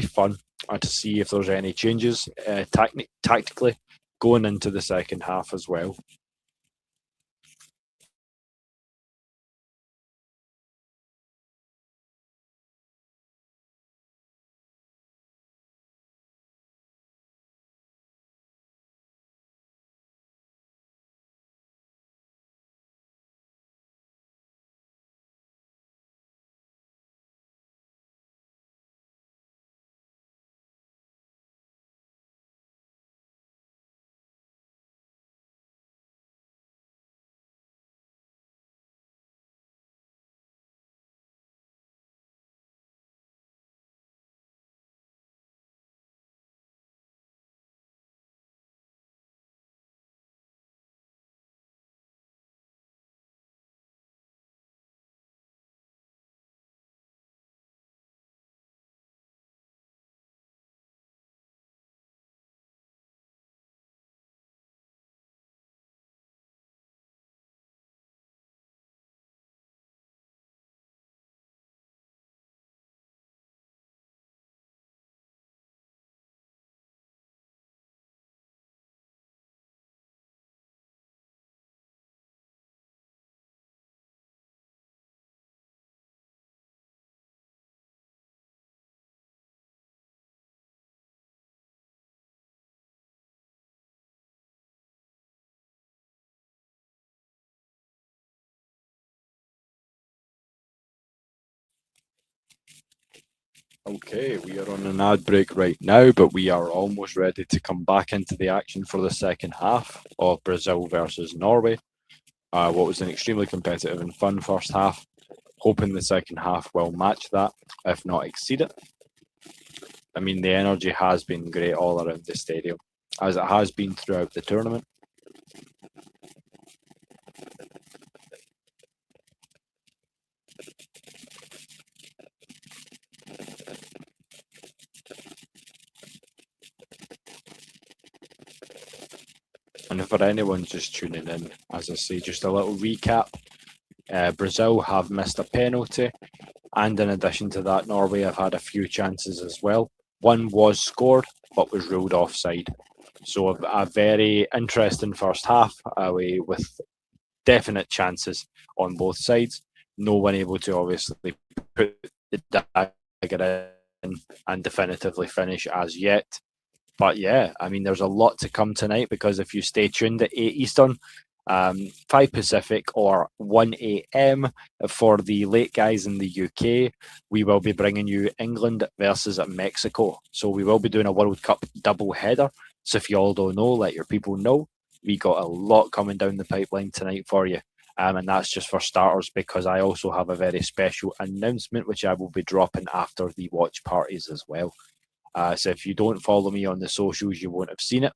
fun to see if there's any changes tactically going into the second half as well. Okay, we are on an ad break right now, but we are almost ready to come back into the action for the second half of Brazil versus Norway. What was an extremely competitive and fun first half. Hoping the second half will match that, if not exceed it. I mean, the energy has been great all around the stadium, as it has been throughout the tournament. And for anyone just tuning in, as I say, just a little recap. Brazil have missed a penalty, and in addition to that, Norway have had a few chances as well. One was scored, but was ruled offside. So a very interesting first half, with definite chances on both sides. No one able to obviously put the dagger in and definitively finish as yet. But yeah, I mean, there's a lot to come tonight, because if you stay tuned at 8 Eastern, 5 Pacific, or 1 a.m. for the late guys in the UK, we will be bringing you England versus Mexico. So we will be doing a World Cup double header. So if you all don't know, let your people know. We got a lot coming down the pipeline tonight for you. And that's just for starters, because I also have a very special announcement which I will be dropping after the watch parties as well. So if you don't follow me on the socials, you won't have seen it.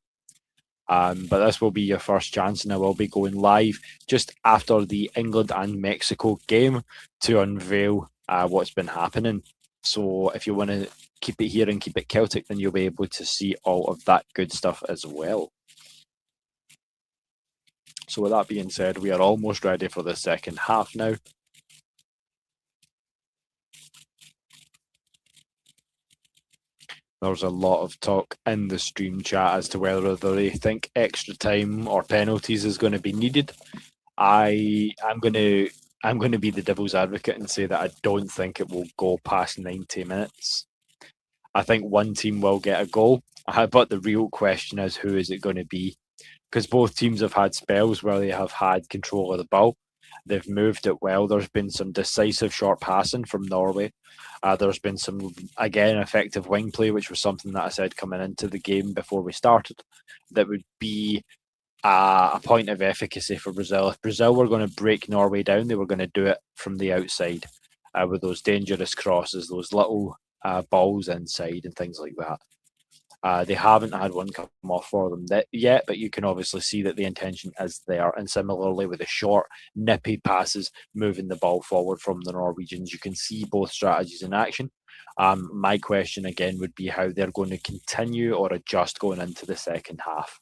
But this will be your first chance, and I will be going live just after the England and Mexico game to unveil what's been happening. So if you want to keep it here and keep it Celtic, then you'll be able to see all of that good stuff as well. So with that being said, we are almost ready for the second half now. There's a lot of talk in the stream chat as to whether they think extra time or penalties is going to be needed. I'm going to be the devil's advocate and say that I don't think it will go past 90 minutes. I think one team will get a goal, but the real question is, who is it going to be? Because both teams have had spells where they have had control of the ball. They've moved it well. There's been some decisive short passing from Norway. There's been some, again, effective wing play, which was something that I said coming into the game before we started, that would be a point of efficacy for Brazil. If Brazil were going to break Norway down, they were going to do it from the outside with those dangerous crosses, those little balls inside and things like that. They haven't had one come off for them yet, but you can obviously see that the intention is there. And similarly, with the short, nippy passes, moving the ball forward from the Norwegians, you can see both strategies in action. My question again would be how they're going to continue or adjust going into the second half.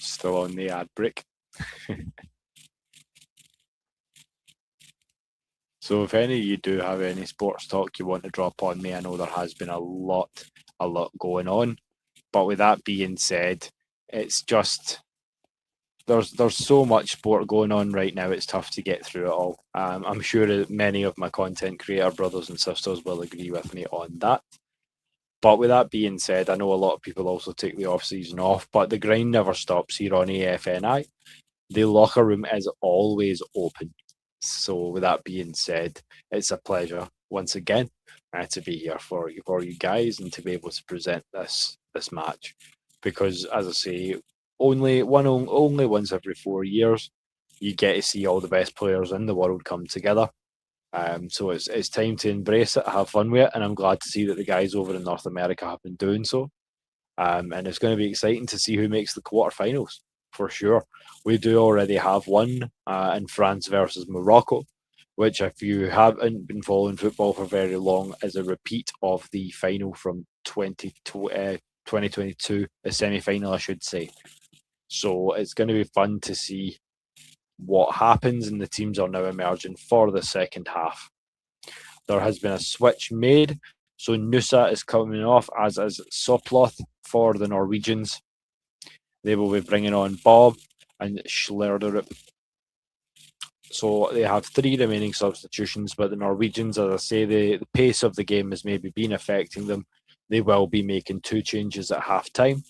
Still on the ad break. So if any of you do have any sports talk you want to drop on me, I know there has been a lot going on. But with that being said, it's just there's so much sport going on right now, it's tough to get through it all. I'm sure that many of my content creator brothers and sisters will agree with me on that. But with that being said, I know a lot of people also take the off season off, but the grind never stops here on AFNI. The locker room is always open. So with that being said, it's a pleasure once again to be here for you guys and to be able to present this match, because as I say, only once every 4 years you get to see all the best players in the world come together. So it's time to embrace it, have fun with it, and I'm glad to see that the guys over in North America have been doing so. And it's going to be exciting to see who makes the quarterfinals for sure. We do already have one in France versus Morocco, which, if you haven't been following football for very long, is a repeat of the final from 2022, the semi-final, I should say. So it's going to be fun to see what happens, and the teams are now emerging for the second half. There has been a switch made, so Nusa is coming off, as is Soploth for the Norwegians. They will be bringing on Bob and Schlerderup. So they have 3 remaining substitutions, but the Norwegians, as I say, the pace of the game has maybe been affecting them. They will be making 2 changes at half time.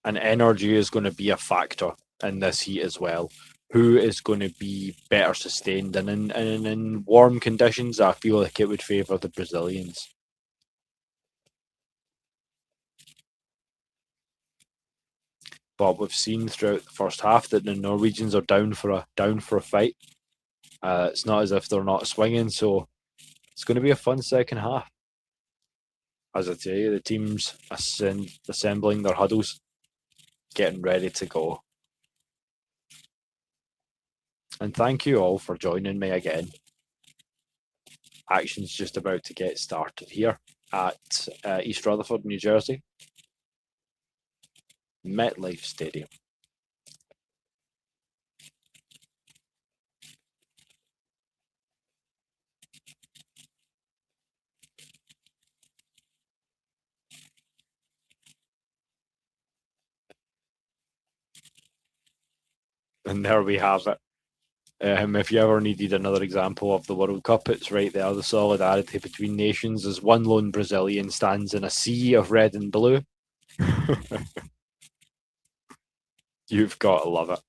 And energy is going to be a factor in this heat as well. Who is going to be better sustained? And in warm conditions, I feel like it would favour the Brazilians. But we've seen throughout the first half that the Norwegians are down for a fight. It's not as if they're not swinging, so it's going to be a fun second half. As I tell you, the team's assembling their huddles, getting ready to go. And thank you all for joining me again. Action's just about to get started here at East Rutherford, New Jersey, MetLife Stadium. And there we have it. If you ever needed another example of the World Cup, it's right there. The solidarity between nations as one lone Brazilian stands in a sea of red and blue. You've got to love it.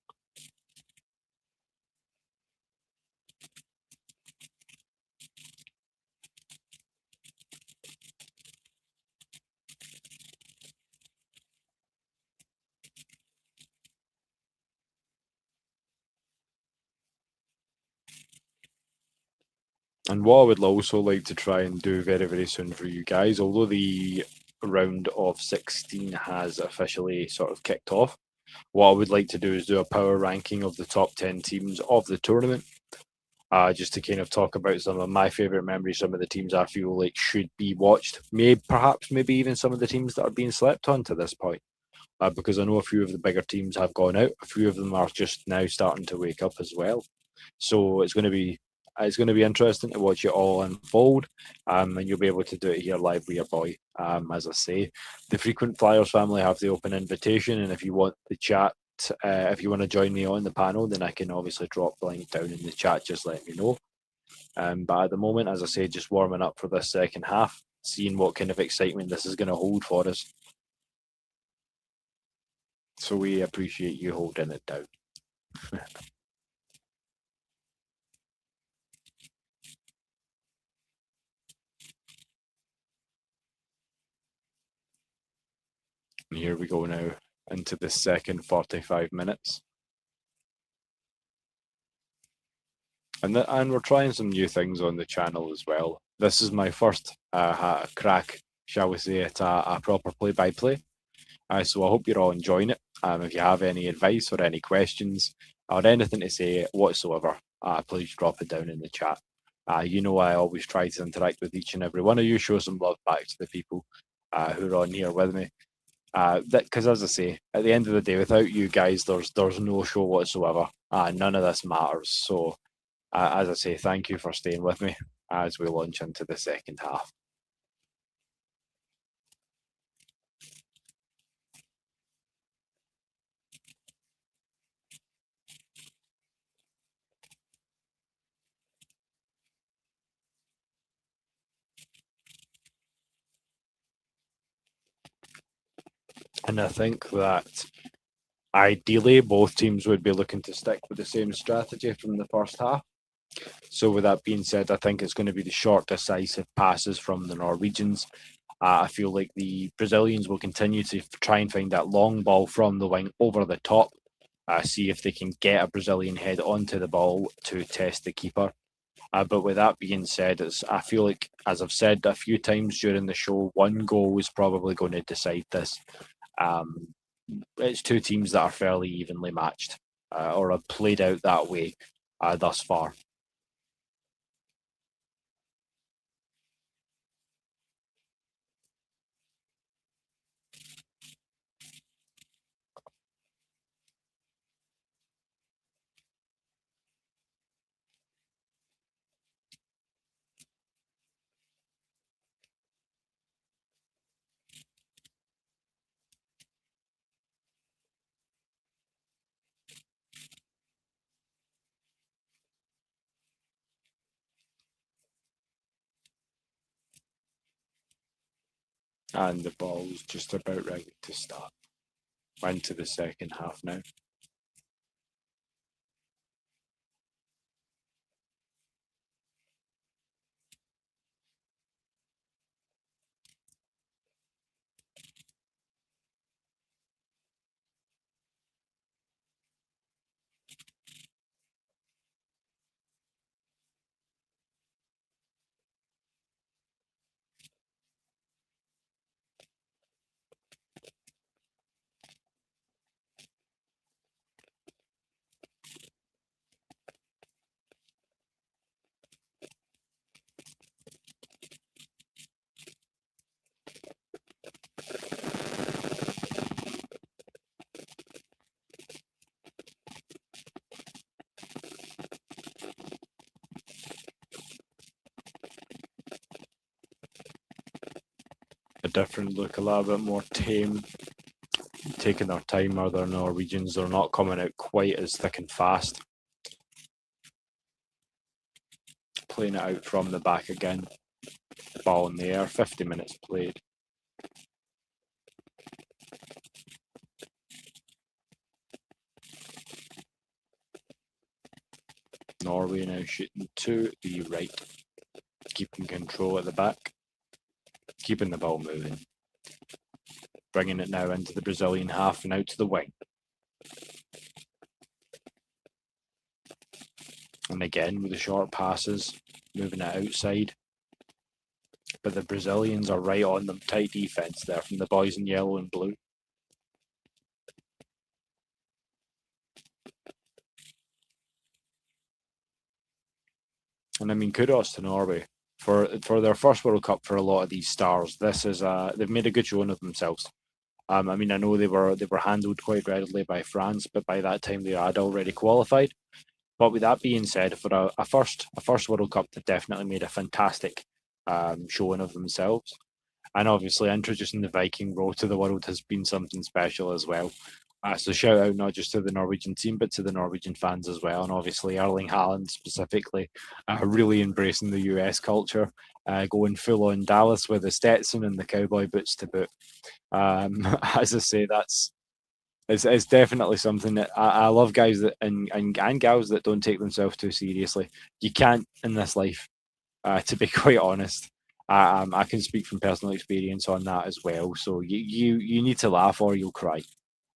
And what I would also like to try and do very, very soon for you guys, although the round of 16 has officially sort of kicked off, what I would like to do is do a power ranking of the top 10 teams of the tournament, just to kind of talk about some of my favourite memories, some of the teams I feel like should be watched, maybe even some of the teams that are being slept on to this point. Because I know a few of the bigger teams have gone out, a few of them are just now starting to wake up as well. So it's going to be interesting to watch it all unfold, and you'll be able to do it here live with your boy. As I say, the frequent Flyers family have the open invitation, and if you want the chat, if you want to join me on the panel, then I can obviously drop the link down in the chat. Just let me know. But at the moment, as I say, just warming up for this second half, seeing what kind of excitement this is going to hold for us. So we appreciate you holding it down. And here we go now into the second 45 minutes. And we're trying some new things on the channel as well. This is my first crack, shall we say, at a proper play-by-play. So I hope you're all enjoying it. If you have any advice or any questions or anything to say whatsoever, please drop it down in the chat. You know I always try to interact with each and every one of you, show some love back to the people who are on here with me. Because as I say, at the end of the day, without you guys, there's no show whatsoever. None of this matters. So, as I say, thank you for staying with me as we launch into the second half. And I think that ideally both teams would be looking to stick with the same strategy from the first half. So, with that being said, I think it's going to be the short, decisive passes from the Norwegians. I feel like the Brazilians will continue to try and find that long ball from the wing over the top, see if they can get a Brazilian head onto the ball to test the keeper. But with that being said, I feel like, as I've said a few times during the show, one goal is probably going to decide this. It's two teams that are fairly evenly matched or have played out that way thus far. And the ball's just about ready to start. Into the second half now. a different look, a little bit more tame, taking their time. Are their Norwegians? They're not coming out quite as thick and fast. Playing it out from the back again. Ball in the air, 50 minutes played. Norway now shooting to the right, keeping control at the back, keeping the ball moving. Bringing it now into the Brazilian half and out to the wing. And again with the short passes, moving it outside. But the Brazilians are right on them. Tight defence there from the boys in yellow and blue. And I mean, kudos to Norway for their first World Cup. For a lot of these stars, this is they've made a good showing of themselves. I mean, I know they were handled quite readily by France, but by that time they had already qualified. But with that being said, for a first World Cup, they definitely made a fantastic showing of themselves. And obviously, introducing the Viking row to the world has been something special as well. So shout out not just to the Norwegian team, but to the Norwegian fans as well. And obviously, Erling Haaland specifically, really embracing the US culture, going full on Dallas with the Stetson and the cowboy boots to boot. As I say, it's definitely something that I love, guys that and gals that don't take themselves too seriously. You can't in this life, to be quite honest. I can speak from personal experience on that as well. So you need to laugh or you'll cry.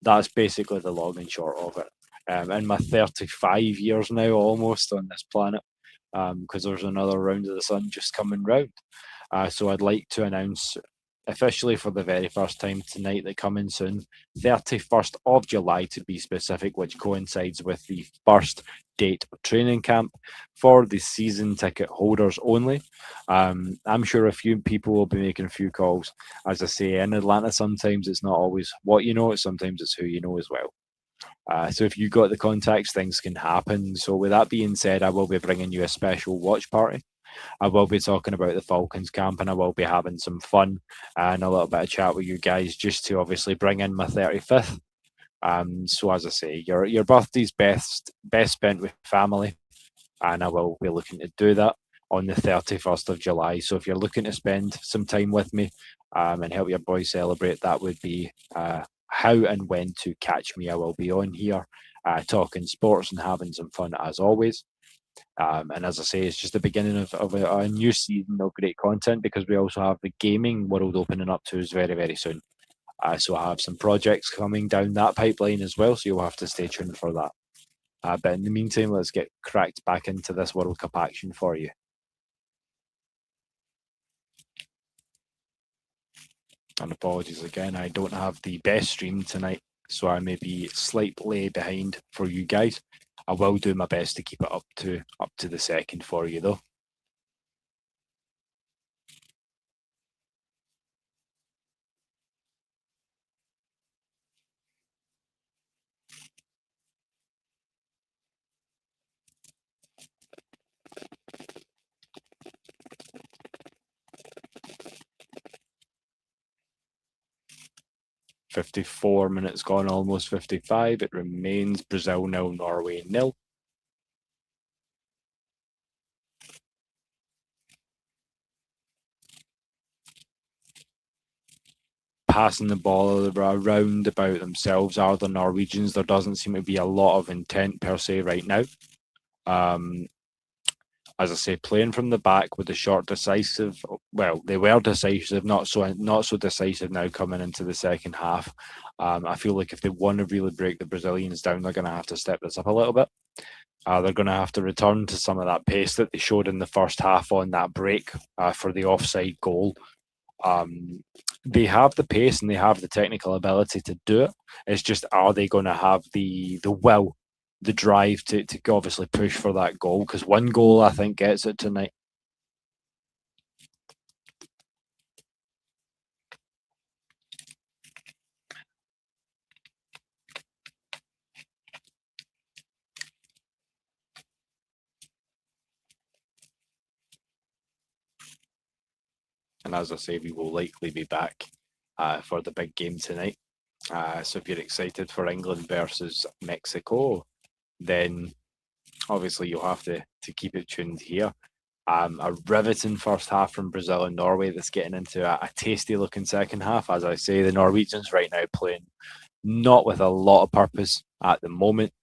That's basically the long and short of it. In my 35 years now, almost on this planet, because there's another round of the sun just coming round. So I'd like to announce officially for the very first time tonight that coming soon, 31st of July to be specific, which coincides with the first date of training camp for the season ticket holders only. I'm sure a few people will be making a few calls. As I say, in Atlanta, sometimes it's not always what you know, sometimes it's who you know as well. So if you got the contacts, things can happen. So with that being said, I will be bringing you a special watch party. I will be talking about the Falcons camp and I will be having some fun and a little bit of chat with you guys just to obviously bring in my 35th. So as I say, your birthday's best spent with family, and I will be looking to do that on the 31st of July. So if you're looking to spend some time with me and help your boys celebrate, that would be how and when to catch me. I will be on here talking sports and having some fun as always. And as I say, it's just the beginning of a new season of great content because we also have the gaming world opening up to us very, very soon. So I have some projects coming down that pipeline as well, so you'll have to stay tuned for that. But in the meantime, let's get cracked back into this World Cup action for you. And apologies again, I don't have the best stream tonight, so I may be slightly behind for you guys. I will do my best to keep it up to the second for you though. "54 minutes gone, almost 55. It remains Brazil 0, Norway 0. Passing the ball around about themselves are the Norwegians. There doesn't seem to be a lot of intent per se right now. As I say, playing from the back with the short, decisive. Well, they were decisive, not so decisive now coming into the second half. I feel like if they want to really break the Brazilians down, they're going to have to step this up a little bit. They're going to have to return to some of that pace that they showed in the first half on that break for the offside goal. They have the pace and they have the technical ability to do it. It's just, are they going to have the will, the drive to obviously push for that goal? Because one goal, I think, gets it tonight. And as I say, we will likely be back for the big game tonight. So if you're excited for England versus Mexico, then obviously you'll have to keep it tuned here. A riveting first half from Brazil and Norway that's getting into a tasty looking second half. As I say, the Norwegians right now playing not with a lot of purpose at the moment.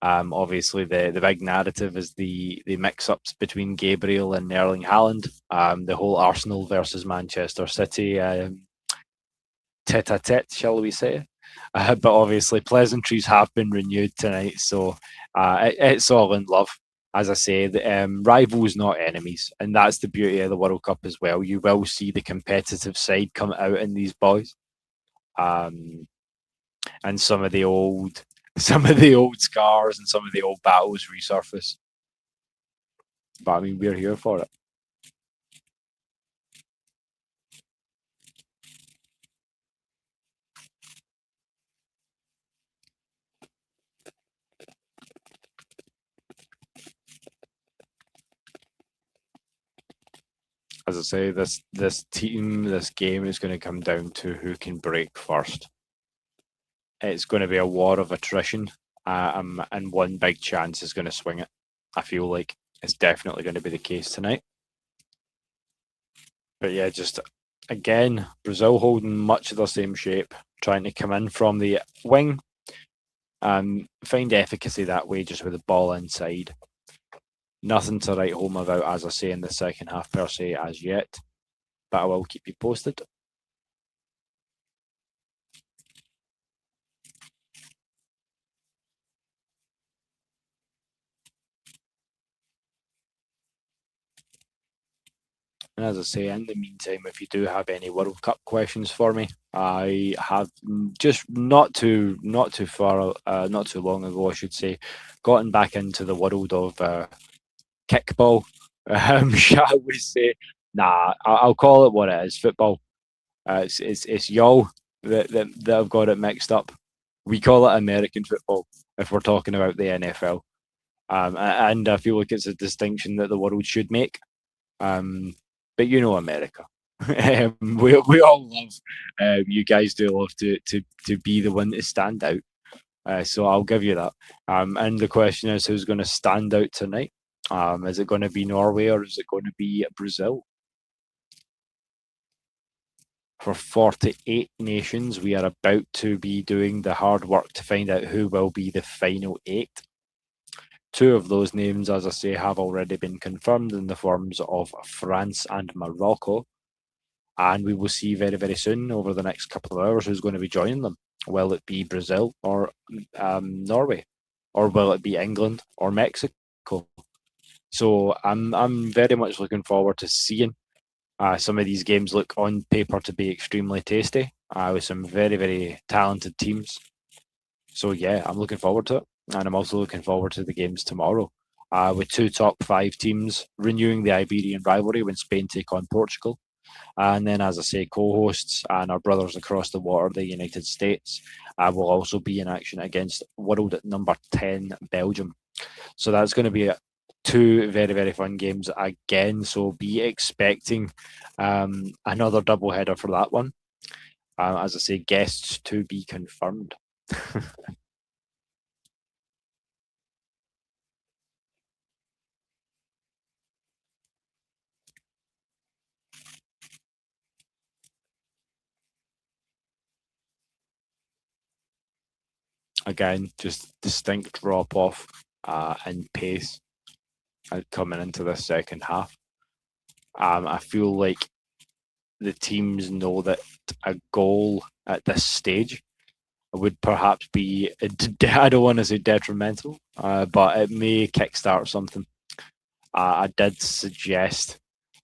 Obviously, the big narrative is the mix-ups between Gabriel and Erling Haaland. The whole Arsenal versus Manchester City tete-a-tete, shall we say. But obviously, pleasantries have been renewed tonight, so it's all in love. As I say, rivals, not enemies, and that's the beauty of the World Cup as well. You will see the competitive side come out in these boys, and some of the old scars and some of the old battles resurface. But I mean, we're here for it. As I say, this game is going to come down to who can break first. It's going to be a war of attrition, and one big chance is going to swing it. I feel like it's definitely going to be the case tonight. But yeah, just again, Brazil holding much of the same shape, trying to come in from the wing, find efficacy that way, just with the ball inside. Nothing to write home about, as I say, in the second half per se as yet, but I will keep you posted. And as I say, in the meantime, if you do have any World Cup questions for me, I have just not too long ago, I should say, gotten back into the world of kickball, shall we say? Nah, I'll call it what it is. Football. It's y'all that have got it mixed up. We call it American football if we're talking about the NFL, and I feel like it's a distinction that the world should make. But you know, America. We all love. You guys do love to be the one to stand out. So I'll give you that. And the question is, who's going to stand out tonight? Is it going to be Norway or is it going to be Brazil? For 48 nations, we are about to be doing the hard work to find out who will be the final 8. 2 of those names, as I say, have already been confirmed in the forms of France and Morocco. And we will see very, very soon, over the next couple of hours, who's going to be joining them. Will it be Brazil or Norway? Or will it be England or Mexico? So I'm very much looking forward to seeing some of these games look on paper to be extremely tasty, with some very, very talented teams. So yeah, I'm looking forward to it. And I'm also looking forward to the games tomorrow, with 2 top 5 teams renewing the Iberian rivalry when Spain take on Portugal. And then, as I say, co-hosts and our brothers across the water, the United States, will also be in action against world number 10, Belgium. So that's going to be 2 very, very fun games again. So be expecting another double header for that one. As I say, guests to be confirmed. Again, just distinct drop off in pace coming into this second half. I feel like the teams know that a goal at this stage would perhaps be, I don't want to say detrimental, but it may kickstart something. I did suggest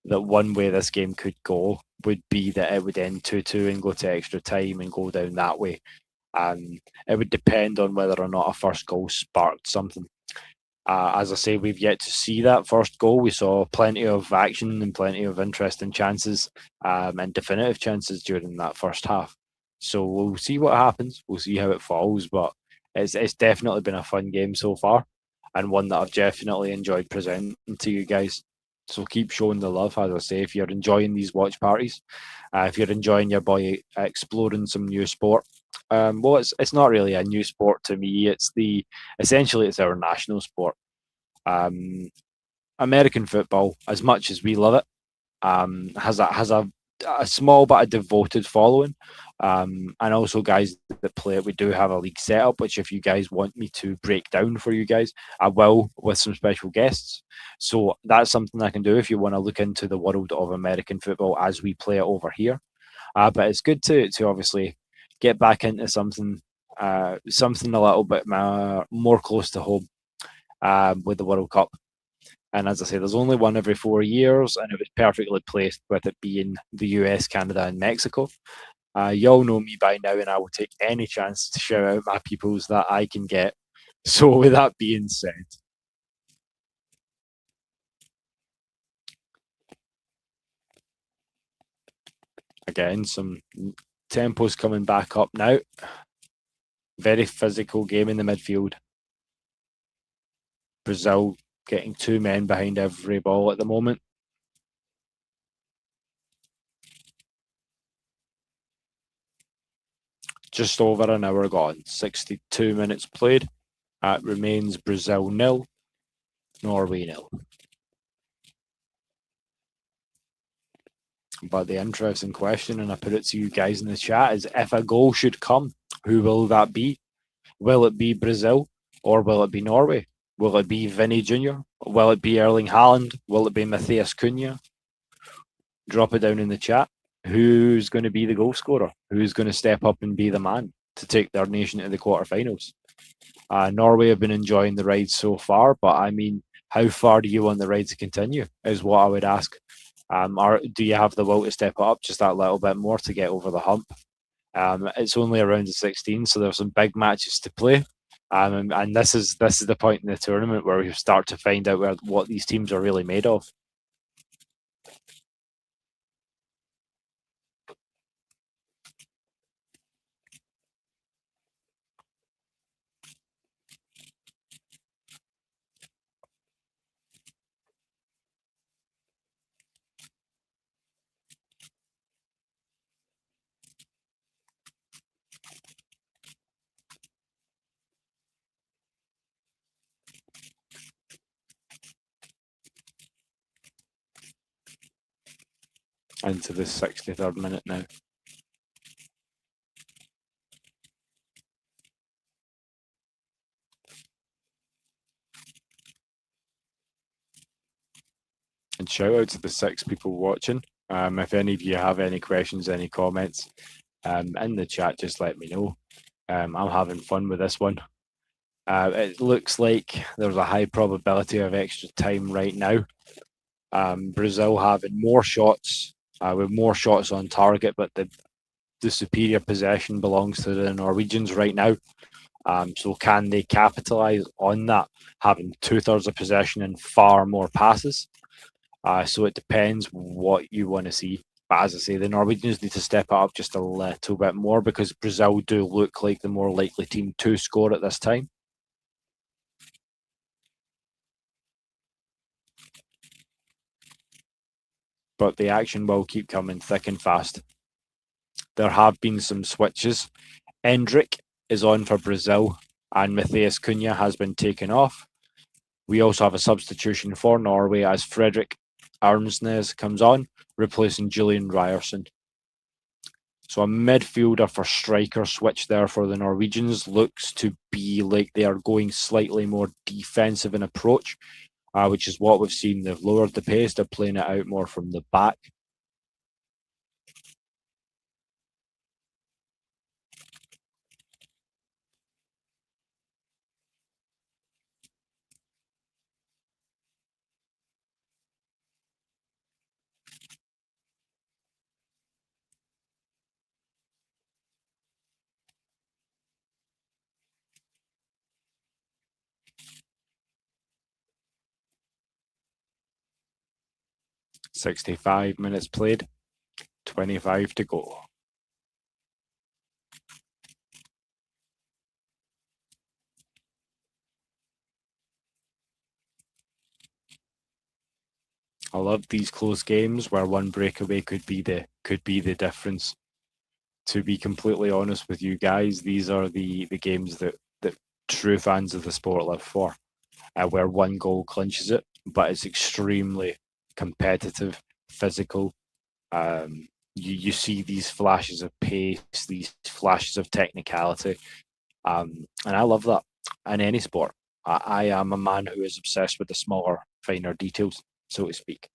that one way this game could go would be that it would end 2-2 and go to extra time and go down that way. It would depend on whether or not a first goal sparked something. As I say, we've yet to see that first goal. We saw plenty of action and plenty of interesting chances, and definitive chances during that first half. So we'll see what happens. We'll see how it falls, but it's definitely been a fun game so far, and one that I've definitely enjoyed presenting to you guys. So keep showing the love, as I say, if you're enjoying these watch parties, if you're enjoying your boy exploring some new sport. Well, it's not really a new sport to me. Essentially it's our national sport. Um, American football, as much as we love it, has a small but a devoted following. And also guys that play it, we do have a league setup, which if you guys want me to break down for you guys, I will with some special guests. So that's something I can do if you want to look into the world of American football as we play it over here. But it's good to obviously get back into something a little bit more close to home with the World Cup. And as I say, there's only one every 4 years, and it was perfectly placed with it being the US, Canada, and Mexico. You all know me by now, and I will take any chance to shout out my peoples that I can get. So, with that being said, again, some tempos coming back up now. Very physical game in the midfield. Brazil getting two men behind every ball at the moment. Just over an hour gone, 62 minutes played. It remains Brazil 0, Norway 0. But the interesting question, and I put it to you guys in the chat, is if a goal should come, who will that be? Will it be Brazil or will it be Norway? Will it be Vinny Jr.? Will it be Erling Haaland? Will it be Matthias Cunha? Drop it down in the chat. Who's going to be the goal scorer? Who's going to step up and be the man to take their nation to the quarterfinals? Norway have been enjoying the ride so far, but I mean, how far do you want the ride to continue? Is what I would ask. Do you have the will to step it up just that little bit more to get over the hump? It's only a round of 16, so there's some big matches to play. And this is the point in the tournament where we start to find out what these teams are really made of. Into the 63rd minute now. And shout out to the 6 people watching. If any of you have any questions, any comments in the chat, just let me know. I'm having fun with this one. It looks like there's a high probability of extra time right now. Brazil having more shots, with more shots on target, but the superior possession belongs to the Norwegians right now. So can they capitalise on that, having 2/3 of possession and far more passes? So it depends what you want to see. But as I say, the Norwegians need to step it up just a little bit more because Brazil do look like the more likely team to score at this time. But the action will keep coming thick and fast. There have been some switches. Endrick is on for Brazil and Matthias Cunha has been taken off. We also have a substitution for Norway as Fredrik Arnsnes comes on, replacing Julian Ryerson. So a midfielder for striker switch there for the Norwegians. Looks to be like they are going slightly more defensive in approach, which is what we've seen. They've lowered the pace. They're playing it out more from the back. "65 minutes played, 25 to go." I love these close games where one breakaway could be the difference. To be completely honest with you guys, these are the games that true fans of the sport live for, where one goal clinches it, but it's extremely competitive, physical. You see these flashes of pace, these flashes of technicality, and I love that in any sport. I am a man who is obsessed with the smaller, finer details, so to speak.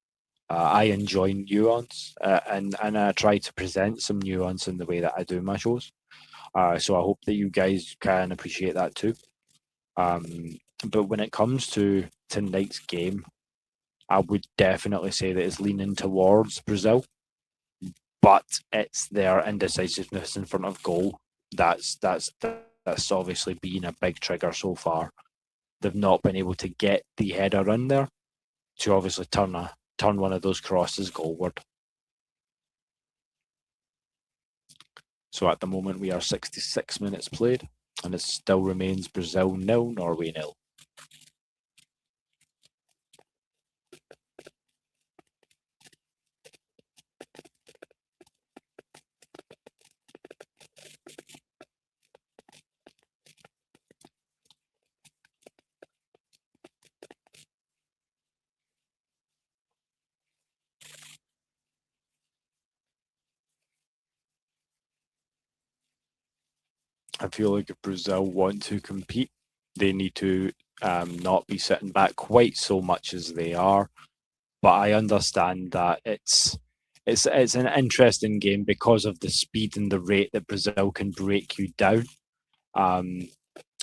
I enjoy nuance, and I try to present some nuance in the way that I do my shows. So I hope that you guys can appreciate that too. But when it comes to tonight's game, I would definitely say that it's leaning towards Brazil, but it's their indecisiveness in front of goal that's obviously been a big trigger so far. They've not been able to get the header in there to obviously turn one of those crosses goalward. So at the moment we are 66 minutes played, and it still remains Brazil 0, Norway 0. I feel like if Brazil want to compete, they need to not be sitting back quite so much as they are. But I understand that it's an interesting game because of the speed and the rate that Brazil can break you down. Um,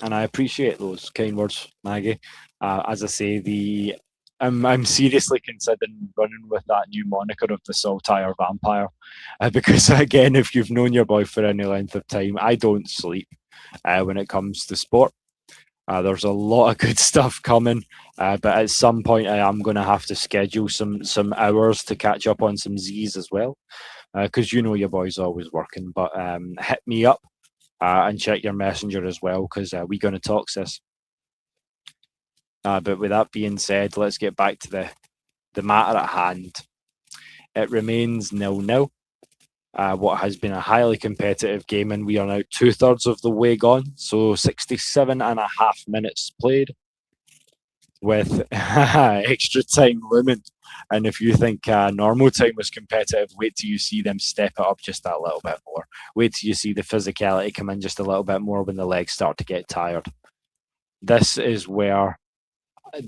and I appreciate those kind words, Maggie. As I say, I'm seriously considering running with that new moniker of the Saltire Vampire, because again, if you've known your boy for any length of time, I don't sleep when it comes to sport. There's a lot of good stuff coming, but at some point I am going to have to schedule some hours to catch up on some Z's as well, because you know your boy's always working. But hit me up and check your messenger as well, because we're going to talk this. But with that being said, let's get back to the matter at hand. It remains 0-0. What has been a highly competitive game, and we are now 2/3 of the way gone. So 67.5 minutes played with extra time looming. And if you think normal time was competitive, wait till you see them step it up just that little bit more. Wait till you see the physicality come in just a little bit more when the legs start to get tired. This is where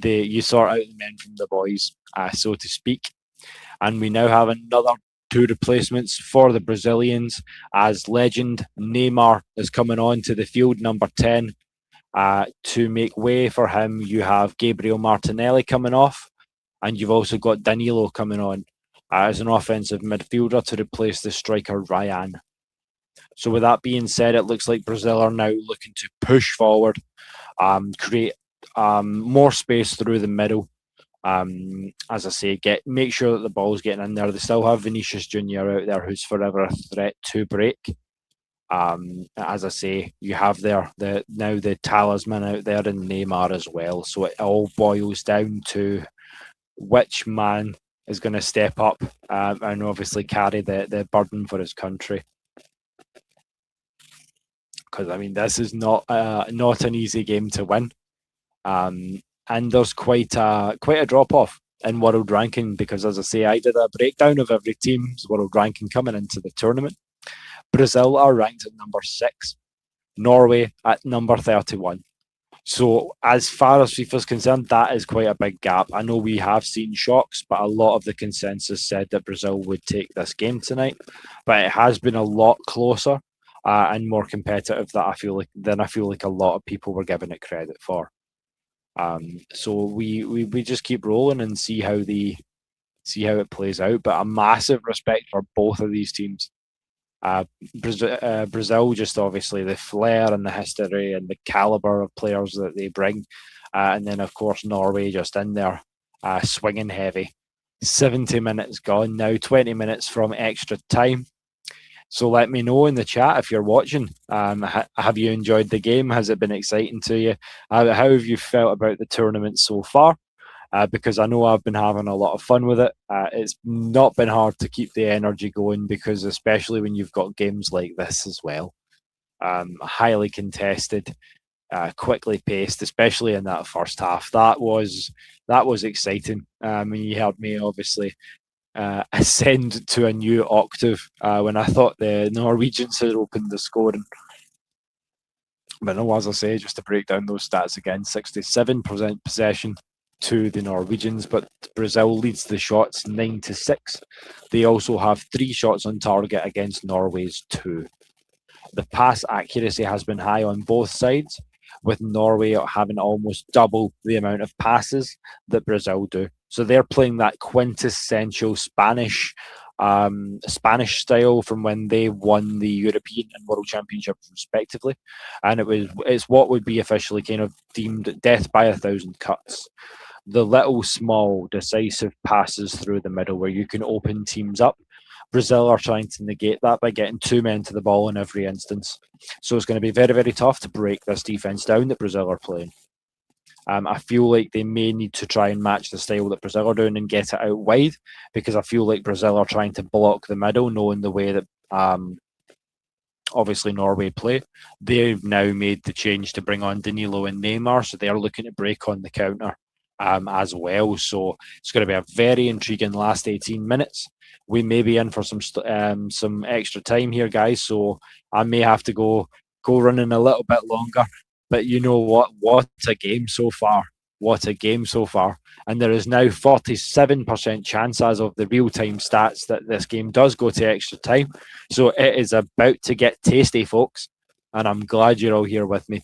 you sort out the men from the boys, so to speak. And we now have another two replacements for the Brazilians, as legend Neymar is coming on to the field, number 10. To make way for him, you have Gabriel Martinelli coming off, and you've also got Danilo coming on as an offensive midfielder to replace the striker Ryan. So with that being said, it looks like Brazil are now looking to push forward, create more space through the middle. As I say, make sure that the ball's getting in there. They still have Vinicius Junior out there, who's forever a threat to break. As I say, you have the talisman out there in Neymar as well. So it all boils down to which man is going to step up and obviously carry the burden for his country. Because I mean, this is not an easy game to win. And there's quite a drop off in world ranking, because, as I say, I did a breakdown of every team's world ranking coming into the tournament. Brazil are ranked at number 6, Norway at number 31. So as far as FIFA is concerned, that is quite a big gap. I know we have seen shocks, but a lot of the consensus said that Brazil would take this game tonight. But it has been a lot closer and more competitive than I feel like a lot of people were giving it credit for. So we just keep rolling and see how it plays out. But a massive respect for both of these teams. Brazil, just obviously the flair and the history and the caliber of players that they bring, and then of course Norway just in there swinging heavy. 70 minutes gone now, 20 minutes from extra time. So let me know in the chat if you're watching. Have you enjoyed the game? Has it been exciting to you? How have you felt about the tournament so far? because I know I've been having a lot of fun with it. It's not been hard to keep the energy going because, especially when you've got games like this as well, highly contested, quickly paced, especially in that first half. That was exciting. You heard me obviously ascend to a new octave when I thought the Norwegians had opened the scoring. But no, as I say, just to break down those stats again, 67% possession to the Norwegians, but Brazil leads the shots 9-6. They also have 3 shots on target against Norway's 2. The pass accuracy has been high on both sides, with Norway having almost double the amount of passes that Brazil do. So they're playing that quintessential Spanish style from when they won the European and World Championships respectively, and it's what would be officially kind of deemed death by 1,000 cuts. The little, small, decisive passes through the middle where you can open teams up. Brazil are trying to negate that by getting 2 men to the ball in every instance. So it's going to be very, very tough to break this defence down that Brazil are playing. I feel like they may need to try and match the style that Brazil are doing and get it out wide, because I feel like Brazil are trying to block the middle, knowing the way that obviously Norway play. They've now made the change to bring on Danilo and Neymar, so they're looking to break on the counter as well. So it's going to be a very intriguing last 18 minutes. We may be in for some extra time here, guys, so I may have to go running a little bit longer. But you know what? What a game so far. What a game so far. And there is now 47% chance as of the real-time stats that this game does go to extra time. So it is about to get tasty, folks. And I'm glad you're all here with me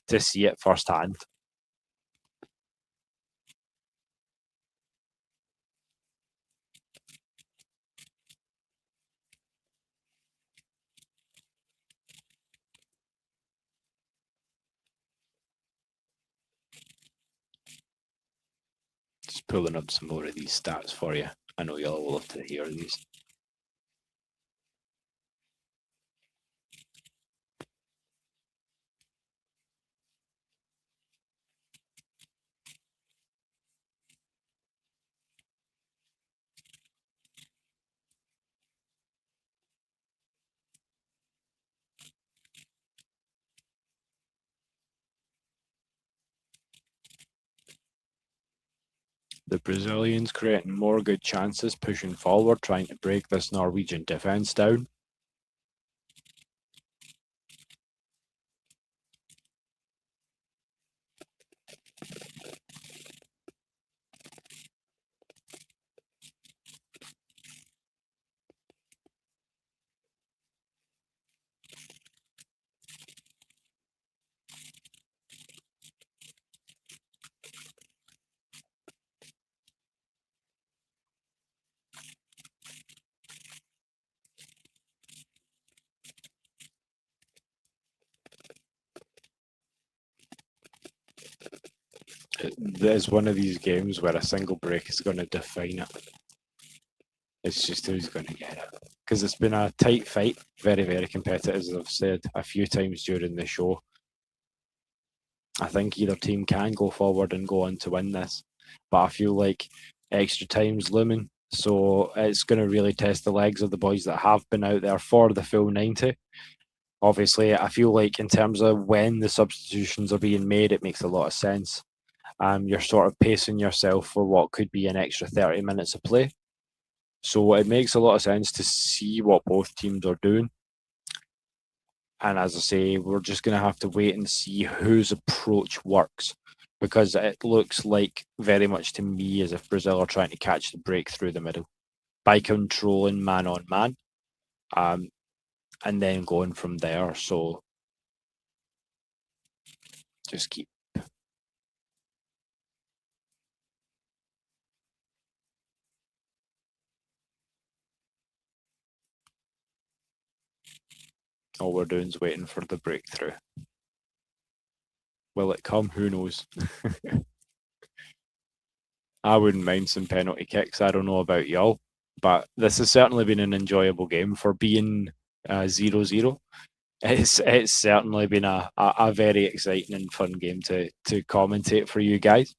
to see it firsthand. Just pulling up some more of these stats for you. I know you'll all love to hear these. The Brazilians creating more good chances, pushing forward, trying to break this Norwegian defence down. There's one of these games where a single break is going to define it. It's just who's going to get it. Because it's been a tight fight, very, very competitive, as I've said a few times during the show. I think either team can go forward and go on to win this. But I feel like extra time's looming. So it's going to really test the legs of the boys that have been out there for the full 90. Obviously, I feel like in terms of when the substitutions are being made, it makes a lot of sense. You're sort of pacing yourself for what could be an extra 30 minutes of play. So it makes a lot of sense to see what both teams are doing. And as I say, we're just going to have to wait and see whose approach works, because it looks like very much to me as if Brazil are trying to catch the break through the middle by controlling man on man, and then going from there. So just keep. All we're doing is waiting for the breakthrough. Will it come? Who knows? I wouldn't mind some penalty kicks. I don't know about y'all, but this has certainly been an enjoyable game for being 0-0. It's certainly been a very exciting and fun game to commentate for you guys.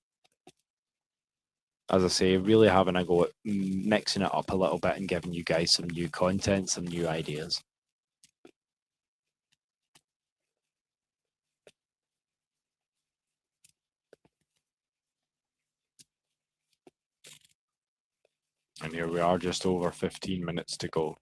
as I say, really having a go at mixing it up a little bit and giving you guys some new content, some new ideas. And here we are, just over 15 minutes to go.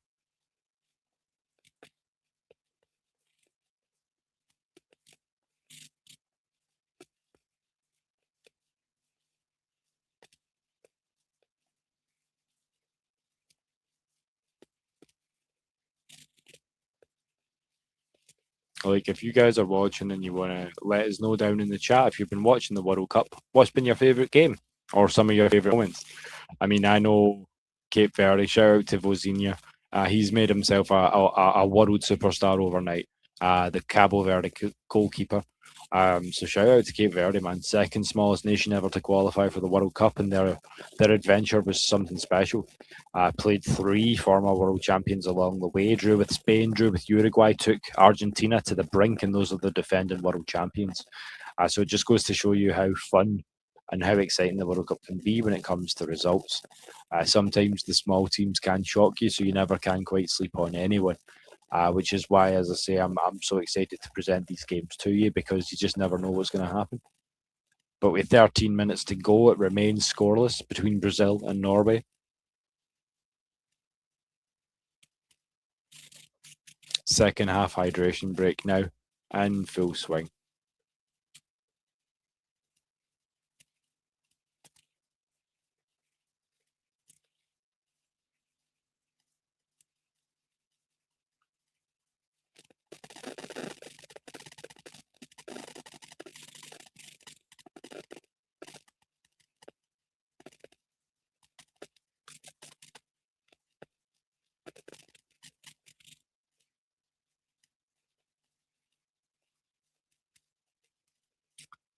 Like, if you guys are watching and you want to let us know down in the chat if you've been watching the World Cup, what's been your favourite game or some of your favourite moments? I mean, I know Cape Verde, shout out to Vozinha. He's made himself a world superstar overnight. The Cabo Verde goalkeeper. So shout out to Cape Verde, man. Second smallest nation ever to qualify for the World Cup, and their adventure was something special. Played 3 former world champions along the way. Drew with Spain, drew with Uruguay, took Argentina to the brink, and those are the defending world champions. So it just goes to show you how fun and how exciting the World Cup can be when it comes to results. Sometimes the small teams can shock you, so you never can quite sleep on anyone. Which is why, as I say, I'm so excited to present these games to you, because you just never know what's going to happen. But with 13 minutes to go, it remains scoreless between Brazil and Norway. Second half hydration break now, in full swing.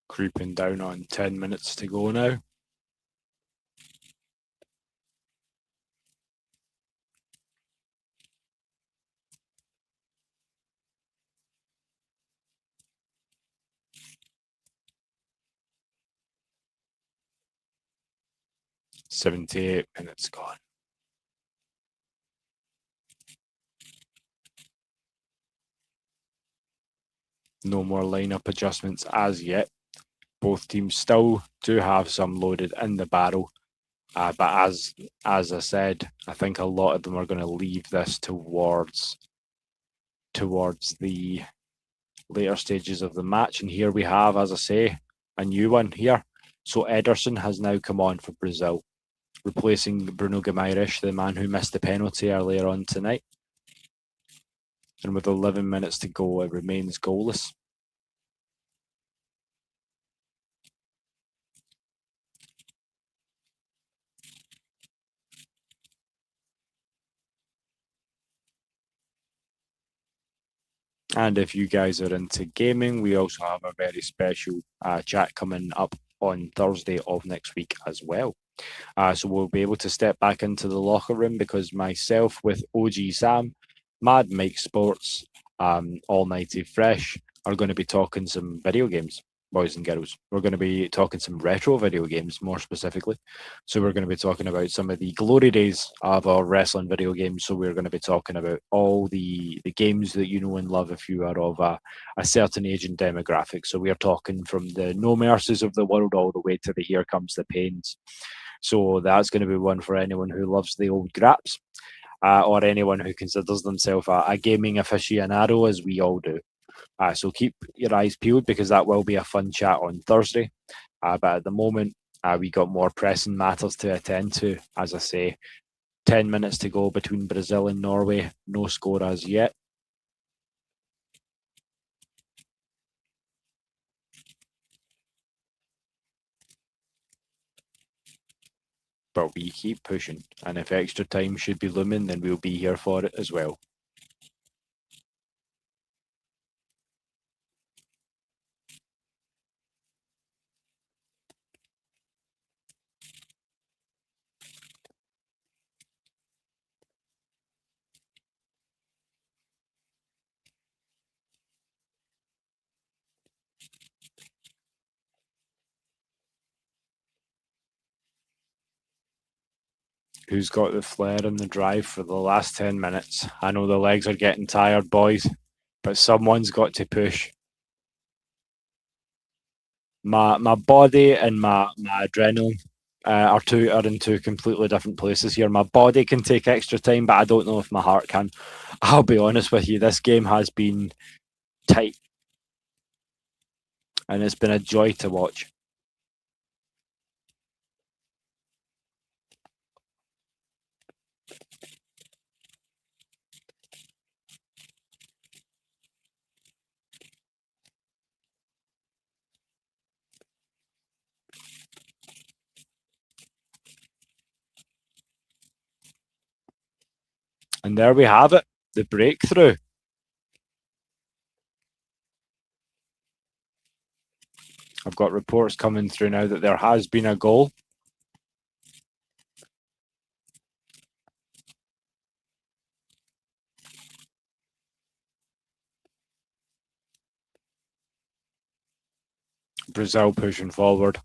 Creeping down on 10 minutes to go now. .78 minutes gone. No more lineup adjustments as yet. Both teams still do have some loaded in the barrel. But as I said, I think a lot of them are going to leave this towards the later stages of the match. And here we have, as I say, a new one here. So Ederson has now come on for Brazil, replacing Bruno Guimaraes, the man who missed the penalty earlier on tonight. And with 11 minutes to go, it remains goalless. And if you guys are into gaming, we also have a very special chat coming up on Thursday of next week as well. So we'll be able to step back into the locker room, because myself with OG Sam, Mad Mike Sports, Almighty Fresh are going to be talking some video games, boys and girls. We're going to be talking some retro video games, more specifically. So we're going to be talking about some of the glory days of our wrestling video games. So we're going to be talking about all the games that you know and love if you are of a certain age and demographic. So we are talking from the No Mercies of the world all the way to the Here Comes the Pains. So that's going to be one for anyone who loves the old graps, or anyone who considers themselves a gaming aficionado, as we all do. So keep your eyes peeled, because that will be a fun chat on Thursday. But at the moment, we got more pressing matters to attend to. As I say, 10 minutes to go between Brazil and Norway. No score as yet. But we keep pushing. And if extra time should be looming, then we'll be here for it as well. Who's got the flair and the drive for the last 10 minutes? I know the legs are getting tired, boys, but someone's got to push. My body and my adrenaline are in two completely different places here. My body can take extra time, but I don't know if my heart can. I'll be honest with you, this game has been tight, and it's been a joy to watch. And there we have it, the breakthrough. I've got reports coming through now that there has been a goal. Brazil pushing forward.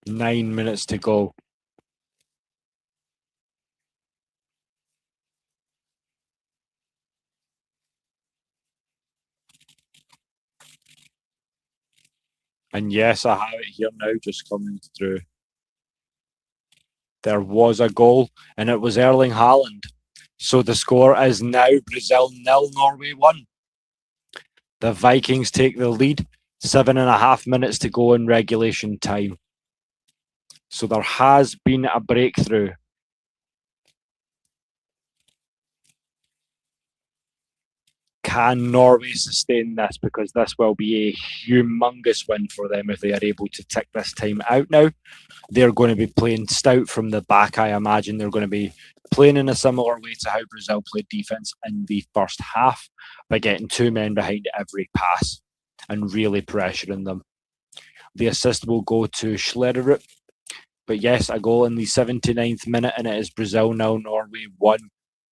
Nine minutes to go. And yes, I have it here now, just coming through. There was a goal, and it was Erling Haaland. So the score is now Brazil 0, Norway 1. The Vikings take the lead. 7.5 minutes to go in regulation time. So there has been a breakthrough. Can Norway sustain this? Because this will be a humongous win for them if they are able to tick this time out now. They're going to be playing stout from the back, I imagine. They're going to be playing in a similar way to how Brazil played defence in the first half by getting two men behind every pass and really pressuring them. The assist will go to Schlerer. But yes, a goal in the 79th minute, and it is Brazil 0, Norway 1,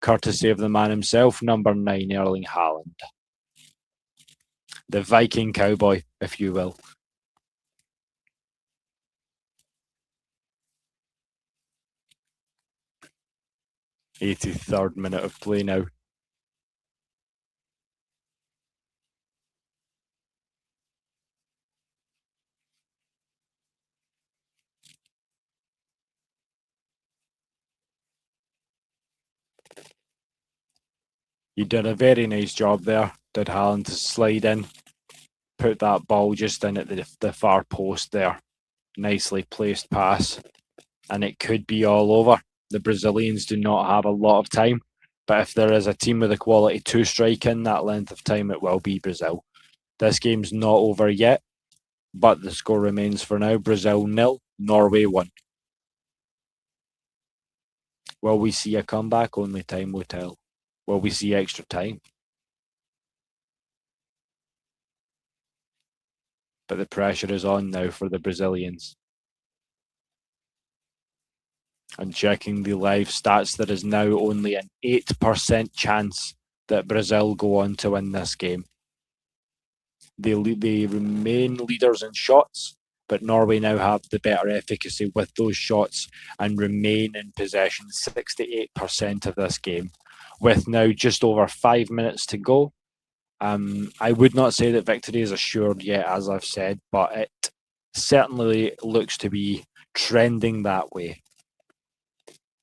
courtesy of the man himself, number 9, Erling Haaland. The Viking cowboy, if you will. '83rd minute of play now. He did a very nice job there, did Haaland, to slide in, put that ball just in at the far post there. Nicely placed pass, and it could be all over. The Brazilians do not have a lot of time, but if there is a team with the quality to strike in that length of time, it will be Brazil. This game's not over yet, but the score remains for now. Brazil 0, Norway 1. Will we see a comeback? Only time will tell. Will we see extra time? But the pressure is on now for the Brazilians. And checking the live stats, there is now only an 8% chance that Brazil go on to win this game. They remain leaders in shots, but Norway now have the better efficacy with those shots and remain in possession 68% of this game. With now just over 5 minutes to go, I would not say that victory is assured yet, as I've said, but it certainly looks to be trending that way.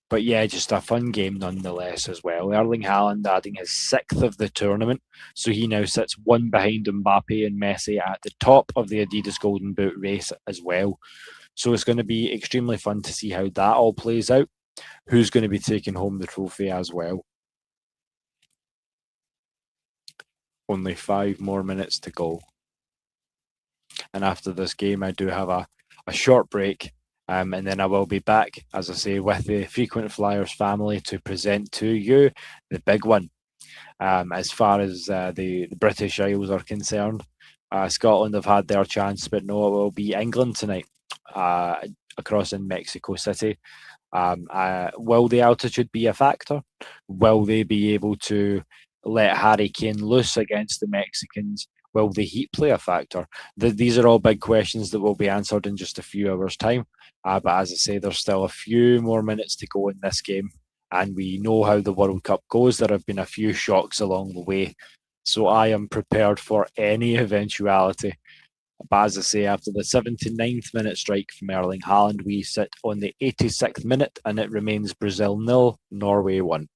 But yeah, just a fun game nonetheless as well. Erling Haaland adding his 6th of the tournament, so he now sits one behind Mbappe and Messi at the top of the Adidas Golden Boot race as well. So it's going to be extremely fun to see how that all plays out. Who's going to be taking home the trophy as well? Only 5 more minutes to go. And after this game, I do have a short break. And then I will be back, as I say, with the Frequent Flyers family to present to you the big one. As far as the British Isles are concerned, Scotland have had their chance, but no, it will be England tonight across in Mexico City. Will the altitude be a factor? Will they be able to let Harry Kane loose against the Mexicans? Will the heat play a factor? These are all big questions that will be answered in just a few hours' time. But as I say, there's still a few more minutes to go in this game. And we know how the World Cup goes. There have been a few shocks along the way. So I am prepared for any eventuality. But as I say, after the 79th minute strike from Erling Haaland, we sit on the 86th minute and it remains Brazil 0, Norway 1.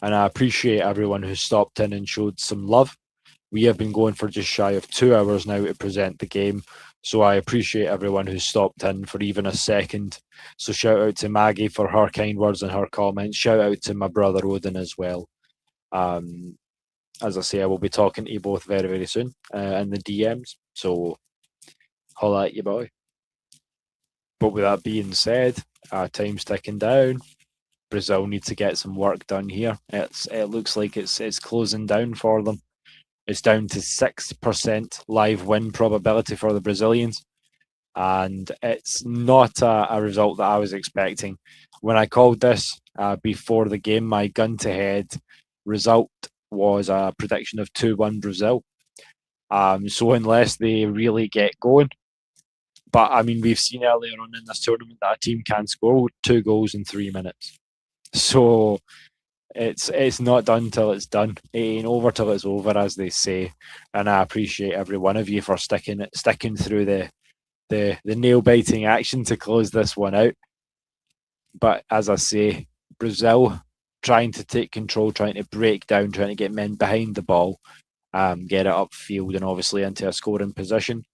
And I appreciate everyone who stopped in and showed some love. We have been going for just shy of 2 hours now to present the game. So I appreciate everyone who stopped in for even a second. So shout out to Maggie for her kind words and her comments. Shout out to my brother Odin as well. As I say, I will be talking to you both very, very soon in the DMs. So holla at you, boy. But with that being said, time's ticking down. Brazil need to get some work done here. It looks like it's closing down for them. It's down to 6% live win probability for the Brazilians. And it's not a result that I was expecting. When I called this before the game, my gun to head result was a prediction of 2-1 Brazil. So unless they really get going, but I mean, we've seen earlier on in this tournament that a team can score 2 goals in 3 minutes. So it's not done till it's done. It ain't over till it's over, as they say. And I appreciate every one of you for sticking through the nail biting action to close this one out. But as I say, Brazil trying to take control, trying to break down, trying to get men behind the ball, get it upfield and obviously into a scoring position.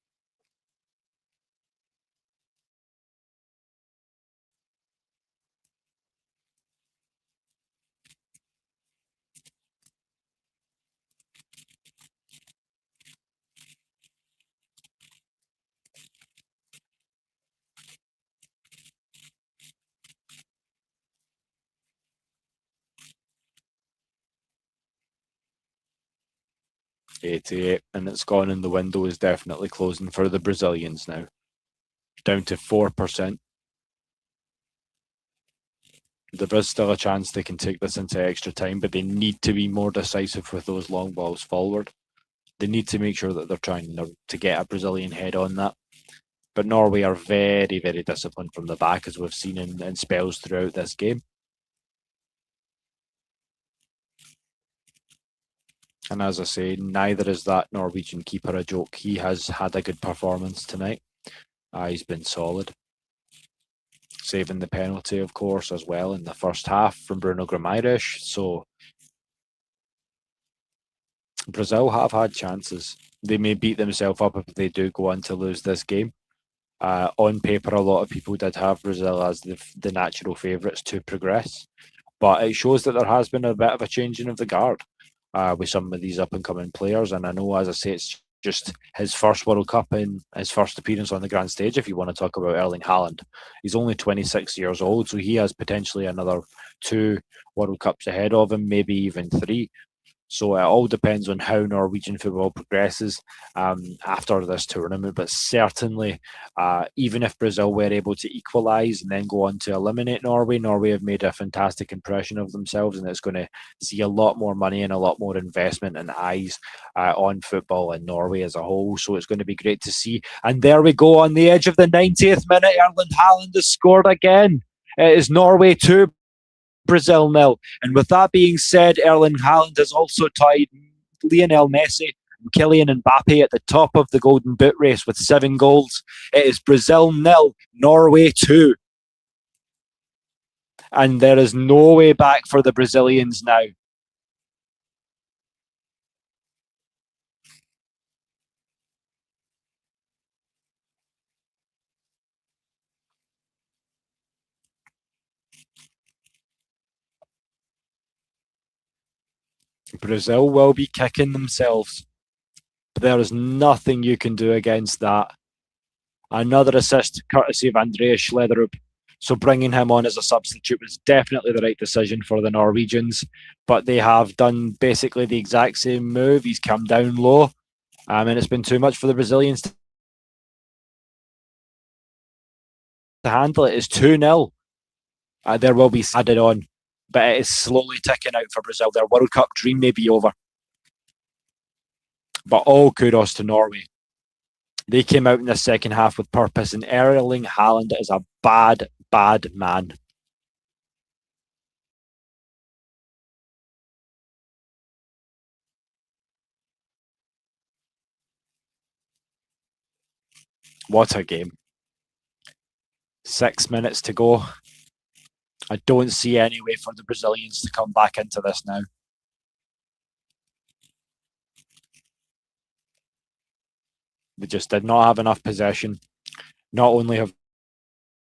And it's gone, and the window is definitely closing for the Brazilians now. Down to 4%. There is still a chance they can take this into extra time, but they need to be more decisive with those long balls forward. They need to make sure that they're trying to get a Brazilian head on that. But Norway are very, very disciplined from the back, as we've seen in spells throughout this game. And as I say, neither is that Norwegian keeper a joke. He has had a good performance tonight. He's been solid. Saving the penalty, of course, as well in the first half from Bruno Guimaraes. So Brazil have had chances. They may beat themselves up if they do go on to lose this game. On paper, a lot of people did have Brazil as the natural favourites to progress. But it shows that there has been a bit of a changing of the guard with some of these up-and-coming players. And I know, as I say, it's just his first World Cup and his first appearance on the grand stage, if you want to talk about Erling Haaland. He's only 26 years old, so he has potentially another 2 World Cups ahead of him, maybe even 3. So it all depends on how Norwegian football progresses after this tournament. But certainly, even if Brazil were able to equalise and then go on to eliminate Norway, Norway have made a fantastic impression of themselves, and it's going to see a lot more money and a lot more investment and eyes on football in Norway as a whole. So it's going to be great to see. And there we go, on the edge of the 90th minute, Erling Haaland has scored again. It is Norway 2, Brazil 0. And with that being said, Erling Haaland has also tied Lionel Messi and Kylian Mbappe at the top of the Golden Boot race with 7 goals. It is Brazil 0, Norway 2. And there is no way back for the Brazilians now. Brazil will be kicking themselves. But there is nothing you can do against that. Another assist courtesy of Andreas Schlederup. So bringing him on as a substitute was definitely the right decision for the Norwegians. But they have done basically the exact same move. He's come down low. And it's been too much for the Brazilians handle it. It's 2-0. There will be added on, but it is slowly ticking out for Brazil. Their World Cup dream may be over. But all kudos to Norway. They came out in the second half with purpose, and Erling Haaland is a bad, bad man. What a game. 6 minutes to go. I don't see any way for the Brazilians to come back into this now. They just did not have enough possession. Not only have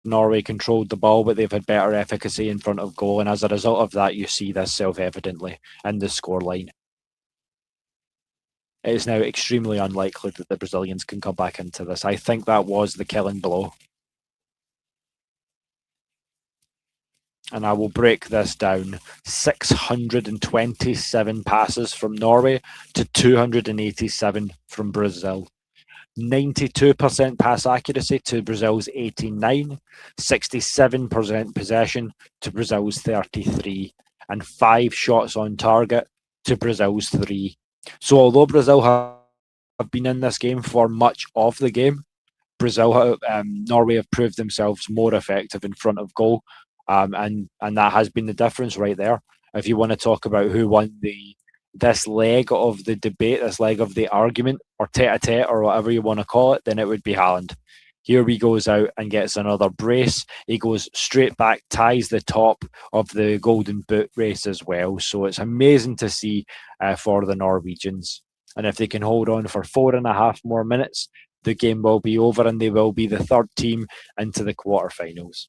Norway controlled the ball, but they've had better efficacy in front of goal. And as a result of that, you see this self-evidently in the scoreline. It is now extremely unlikely that the Brazilians can come back into this. I think that was the killing blow. And I will break this down. 627 passes from Norway to 287 from Brazil. 92% pass accuracy to Brazil's 89, 67% possession to Brazil's 33, and 5 shots on target to Brazil's 3. So although Brazil have been in this game for much of the game, Norway have proved themselves more effective in front of goal. And that has been the difference right there. If you want to talk about who won this leg of the debate, this leg of the argument, or tete-a-tete, or whatever you want to call it, then it would be Haaland. Here he goes out and gets another brace. He goes straight back, ties the top of the Golden Boot race as well. So it's amazing to see for the Norwegians. And if they can hold on for 4.5 more minutes, the game will be over and they will be the third team into the quarterfinals.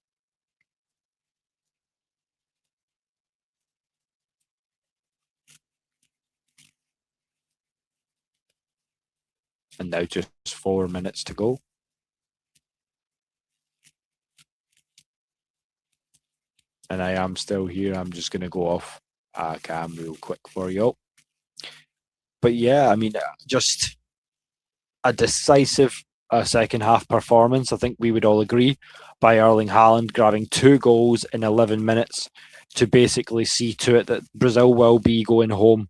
And now just 4 minutes to go. And I am still here. I'm just going to go off cam real quick for you. But yeah, I mean, just a decisive second half performance. I think we would all agree by Erling Haaland grabbing 2 goals in 11 minutes to basically see to it that Brazil will be going home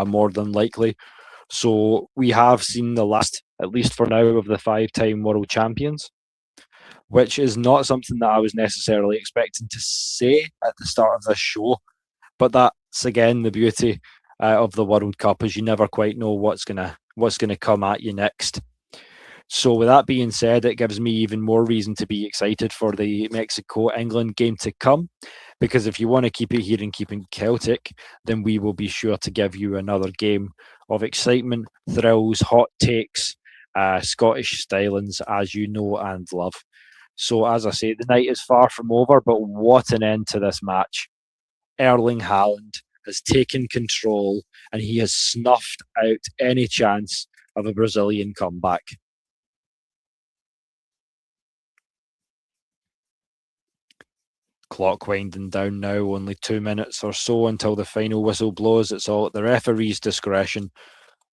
more than likely. So we have seen the last, at least for now, of the 5-time world champions, which is not something that I was necessarily expecting to say at the start of this show. But that's again the beauty of the World Cup, is you never quite know what's gonna come at you next. So with that being said, it gives me even more reason to be excited for the Mexico-England game to come, because if you want to keep it here and keep it Celtic, then we will be sure to give you another game of excitement, thrills, hot takes, Scottish stylings, as you know and love. So as I say, the night is far from over, but what an end to this match. Erling Haaland has taken control and he has snuffed out any chance of a Brazilian comeback. Clock winding down now, only 2 minutes or so until the final whistle blows. It's all at the referee's discretion,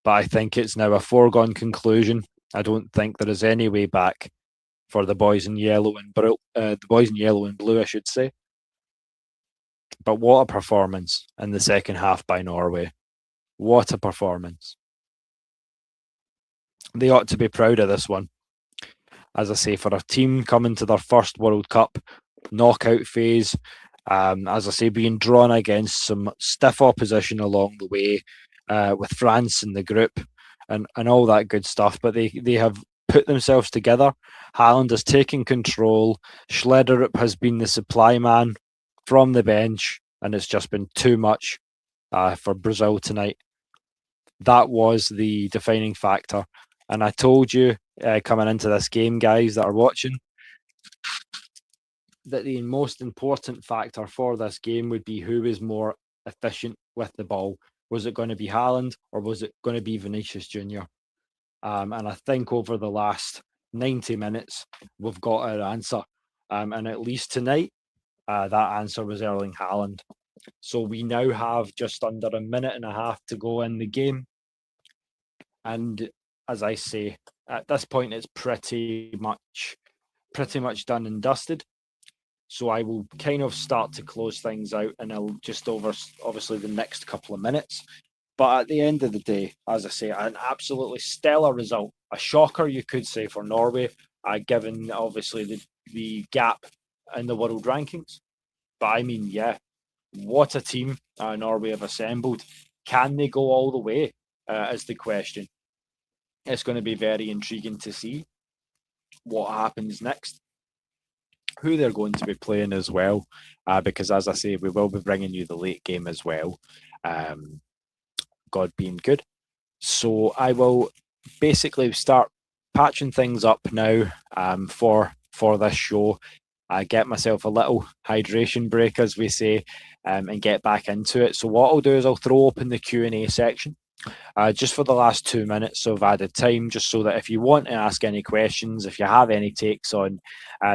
but I think it's now a foregone conclusion. I don't think there is any way back for the boys in yellow and blue, I should say. But what a performance in the second half by Norway. What a performance. They ought to be proud of this one. As I say, for a team coming to their first World Cup knockout phase, as I say, being drawn against some stiff opposition along the way, with France in the group and all that good stuff, but they have put themselves together. Haaland has taken control. Schlederup has been the supply man from the bench, and it's just been too much for Brazil tonight. That was the defining factor. And I told you coming into this game, guys that are watching, that the most important factor for this game would be who is more efficient with the ball. Was it going to be Haaland or was it going to be Vinicius Jr.? And I think over the last 90 minutes, we've got our answer. And at least tonight, that answer was Erling Haaland. So we now have just under a minute and a half to go in the game. And as I say, at this point, it's pretty much pretty much done and dusted. So I will kind of start to close things out, and I'll just over obviously the next couple of minutes. But at the end of the day, as I say, an absolutely stellar result. A shocker, you could say, for Norway, given obviously the gap in the world rankings. But I mean, yeah, what a team Norway have assembled. Can they go all the way? Is the question. It's going to be very intriguing to see what happens next, who they're going to be playing as well, because as I say, we will be bringing you the late game as well. God being good. So I will basically start patching things up now for this show. I get myself a little hydration break, as we say, and get back into it. So what I'll do is I'll throw open the Q&A section. Just for the last 2 minutes of added time, just so that if you want to ask any questions, if you have any takes on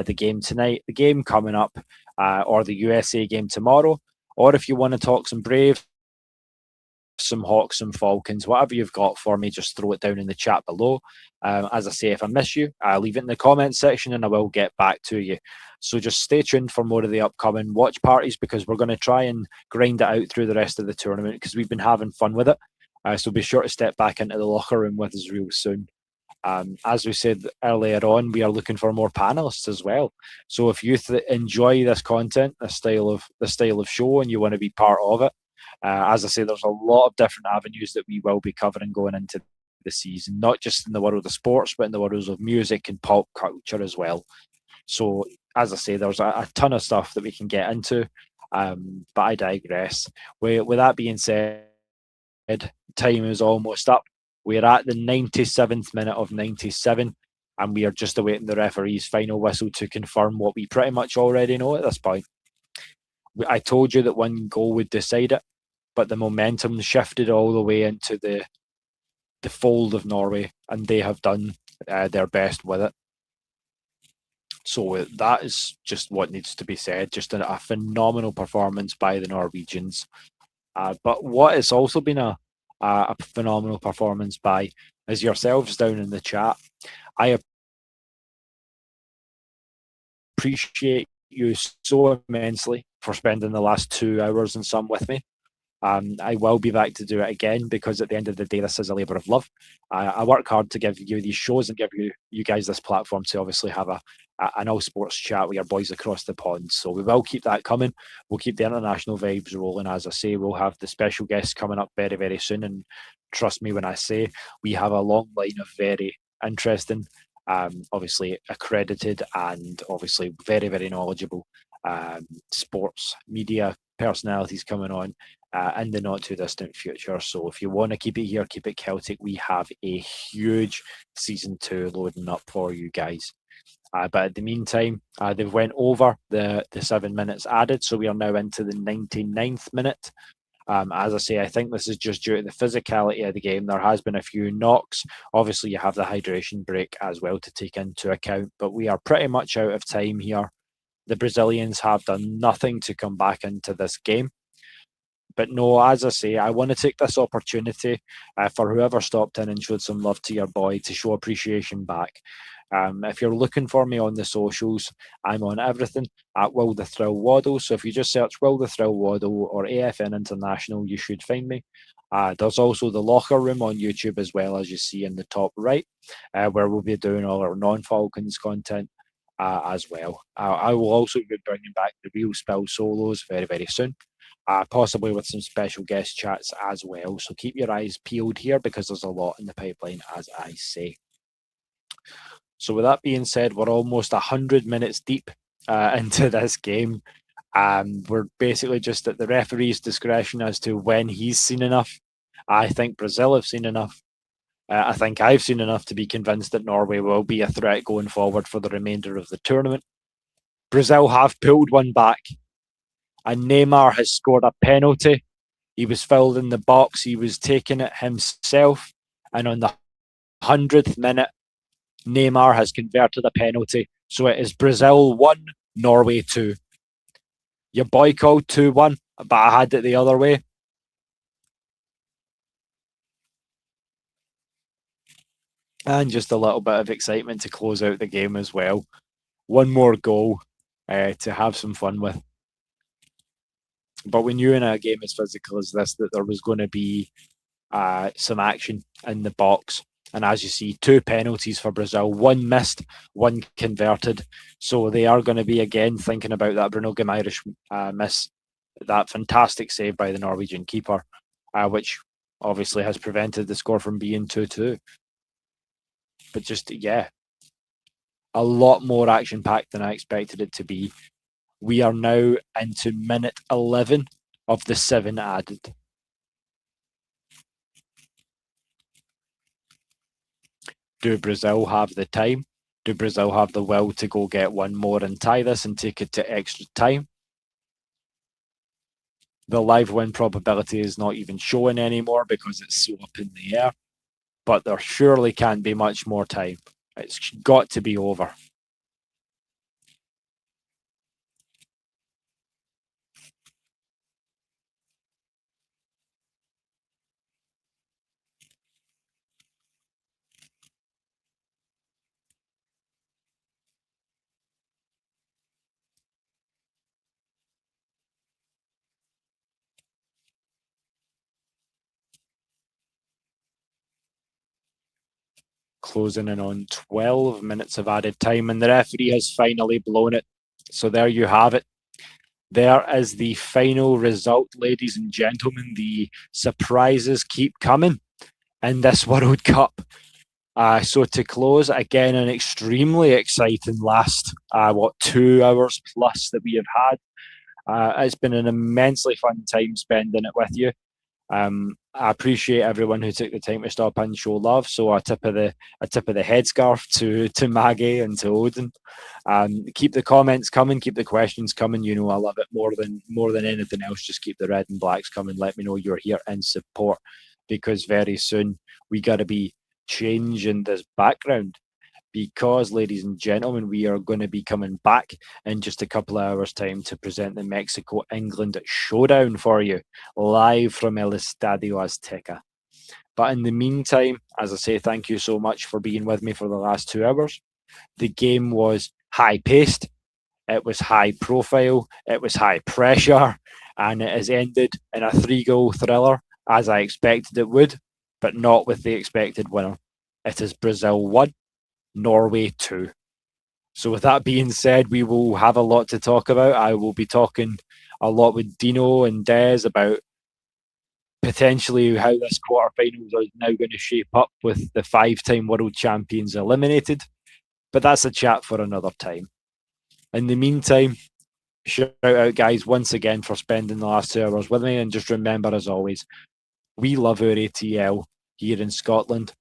the game tonight, the game coming up, or the USA game tomorrow, or if you want to talk some Braves, some Hawks, some Falcons, whatever you've got for me, just throw it down in the chat below. As I say, if I miss you, leave it in the comments section and I will get back to you. So just stay tuned for more of the upcoming watch parties, because we're going to try and grind it out through the rest of the tournament, because we've been having fun with it. So be sure to step back into the locker room with us real soon. As we said earlier on, we are looking for more panelists as well. So if you enjoy this content, the style of show, and you want to be part of it, as I say, there's a lot of different avenues that we will be covering going into the season, not just in the world of sports, but in the worlds of music and pop culture as well. So, as I say, there's a ton of stuff that we can get into, but I digress. With that being said, time is almost up. We're at the 97th minute of 97, and we are just awaiting the referee's final whistle to confirm what we pretty much already know at this point. I told you that one goal would decide it, but the momentum shifted all the way into the fold of Norway, and they have done their best with it. So that is just what needs to be said. Just a phenomenal performance by the Norwegians. But what has also been a phenomenal performance by is yourselves down in the chat. I appreciate you so immensely for spending the last 2 hours and some with me. I will be back to do it again, because at the end of the day, this is a labour of love. I work hard to give you these shows and give you guys this platform to obviously have an all sports chat with your boys across the pond. So we will keep that coming. We'll keep the international vibes rolling. As I say, we'll have the special guests coming up very, very soon. And trust me when I say we have a long line of very interesting, obviously accredited and obviously very, very knowledgeable sports media personalities coming on in the not too distant future. So if you want to keep it here, keep it Celtic, we have a huge season 2 loading up for you guys. But in the meantime, they've went over the 7 minutes added, so we are now into the 99th minute. As I say, I think this is just due to the physicality of the game. There has been a few knocks. Obviously, you have the hydration break as well to take into account, but we are pretty much out of time here. The Brazilians have done nothing to come back into this game. But no, as I say, I want to take this opportunity for whoever stopped in and showed some love to your boy to show appreciation back. If you're looking for me on the socials, I'm on everything at Will the Thrill Waddle. So if you just search Will the Thrill Waddle or AFN International, you should find me. There's also the Loch-er Room on YouTube as well, as you see in the top right, where we'll be doing all our non-Falcons content as well. I will also be bringing back the Real Spill solos very, very soon. Possibly with some special guest chats as well. So keep your eyes peeled here, because there's a lot in the pipeline, as I say. So with that being said, we're almost 100 minutes deep into this game. We're basically just at the referee's discretion as to when he's seen enough. I think Brazil have seen enough. I think I've seen enough to be convinced that Norway will be a threat going forward for the remainder of the tournament. Brazil have pulled one back, and Neymar has scored a penalty. He was filled in the box. He was taking it himself. And on the 100th minute, Neymar has converted a penalty. So it is Brazil 1, Norway 2. Your boy called 2-1, but I had it the other way. And just a little bit of excitement to close out the game as well. one more goal to have some fun with. But we knew in a game as physical as this that there was going to be some action in the box. And as you see, 2 penalties for Brazil, 1 missed, 1 converted. So they are going to be again thinking about that Bruno Guimaraes miss, that fantastic save by the Norwegian keeper, which obviously has prevented the score from being 2-2. But just, yeah, a lot more action-packed than I expected it to be. We are now into minute 11 of the 7 added. Do Brazil have the time? Do Brazil have the will to go get one more and tie this and take it to extra time? The live win probability is not even showing anymore because it's so up in the air. But there surely can't be much more time. It's got to be over. Closing in on 12 minutes of added time, and the referee has finally blown it. So there you have it. There is the final result, ladies and gentlemen. The surprises keep coming in this World Cup. So to close, again, an extremely exciting last, 2 hours plus that we have had. It's been an immensely fun time spending it with you. I appreciate everyone who took the time to stop and show love. So a tip of the headscarf to Maggie and to Odin. Keep the comments coming, keep the questions coming. You know I love it more than anything else. Just keep the red and blacks coming. Let me know you're here in support, because very soon we got to be changing this background. Because, ladies and gentlemen, we are going to be coming back in just a couple of hours' time to present the Mexico-England showdown for you, live from El Estadio Azteca. But in the meantime, as I say, thank you so much for being with me for the last 2 hours. The game was high-paced, it was high-profile, it was high-pressure, and it has ended in a 3-goal thriller, as I expected it would, but not with the expected winner. It is Brazil 1, Norway 2. So with that being said, we will have a lot to talk about. I will be talking a lot with Deano and Daze about potentially how this quarterfinals is now going to shape up with the 5-time world champions eliminated. But that's a chat for another time. In the meantime, shout out guys once again for spending the last 2 hours with me, and just remember, as always, we love our ATL here in Scotland.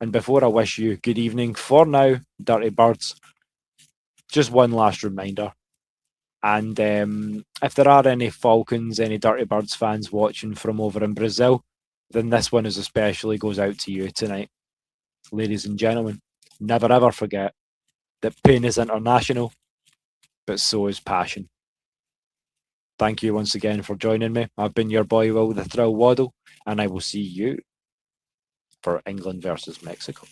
And before I wish you good evening, for now, Dirty Birds, just one last reminder. And if there are any Falcons, any Dirty Birds fans watching from over in Brazil, then this one is especially goes out to you tonight. Ladies and gentlemen, never ever forget that pain is international, but so is passion. Thank you once again for joining me. I've been your boy, Will the Thrill Waddle, and I will see you for England versus Mexico.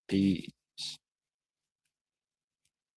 Peace.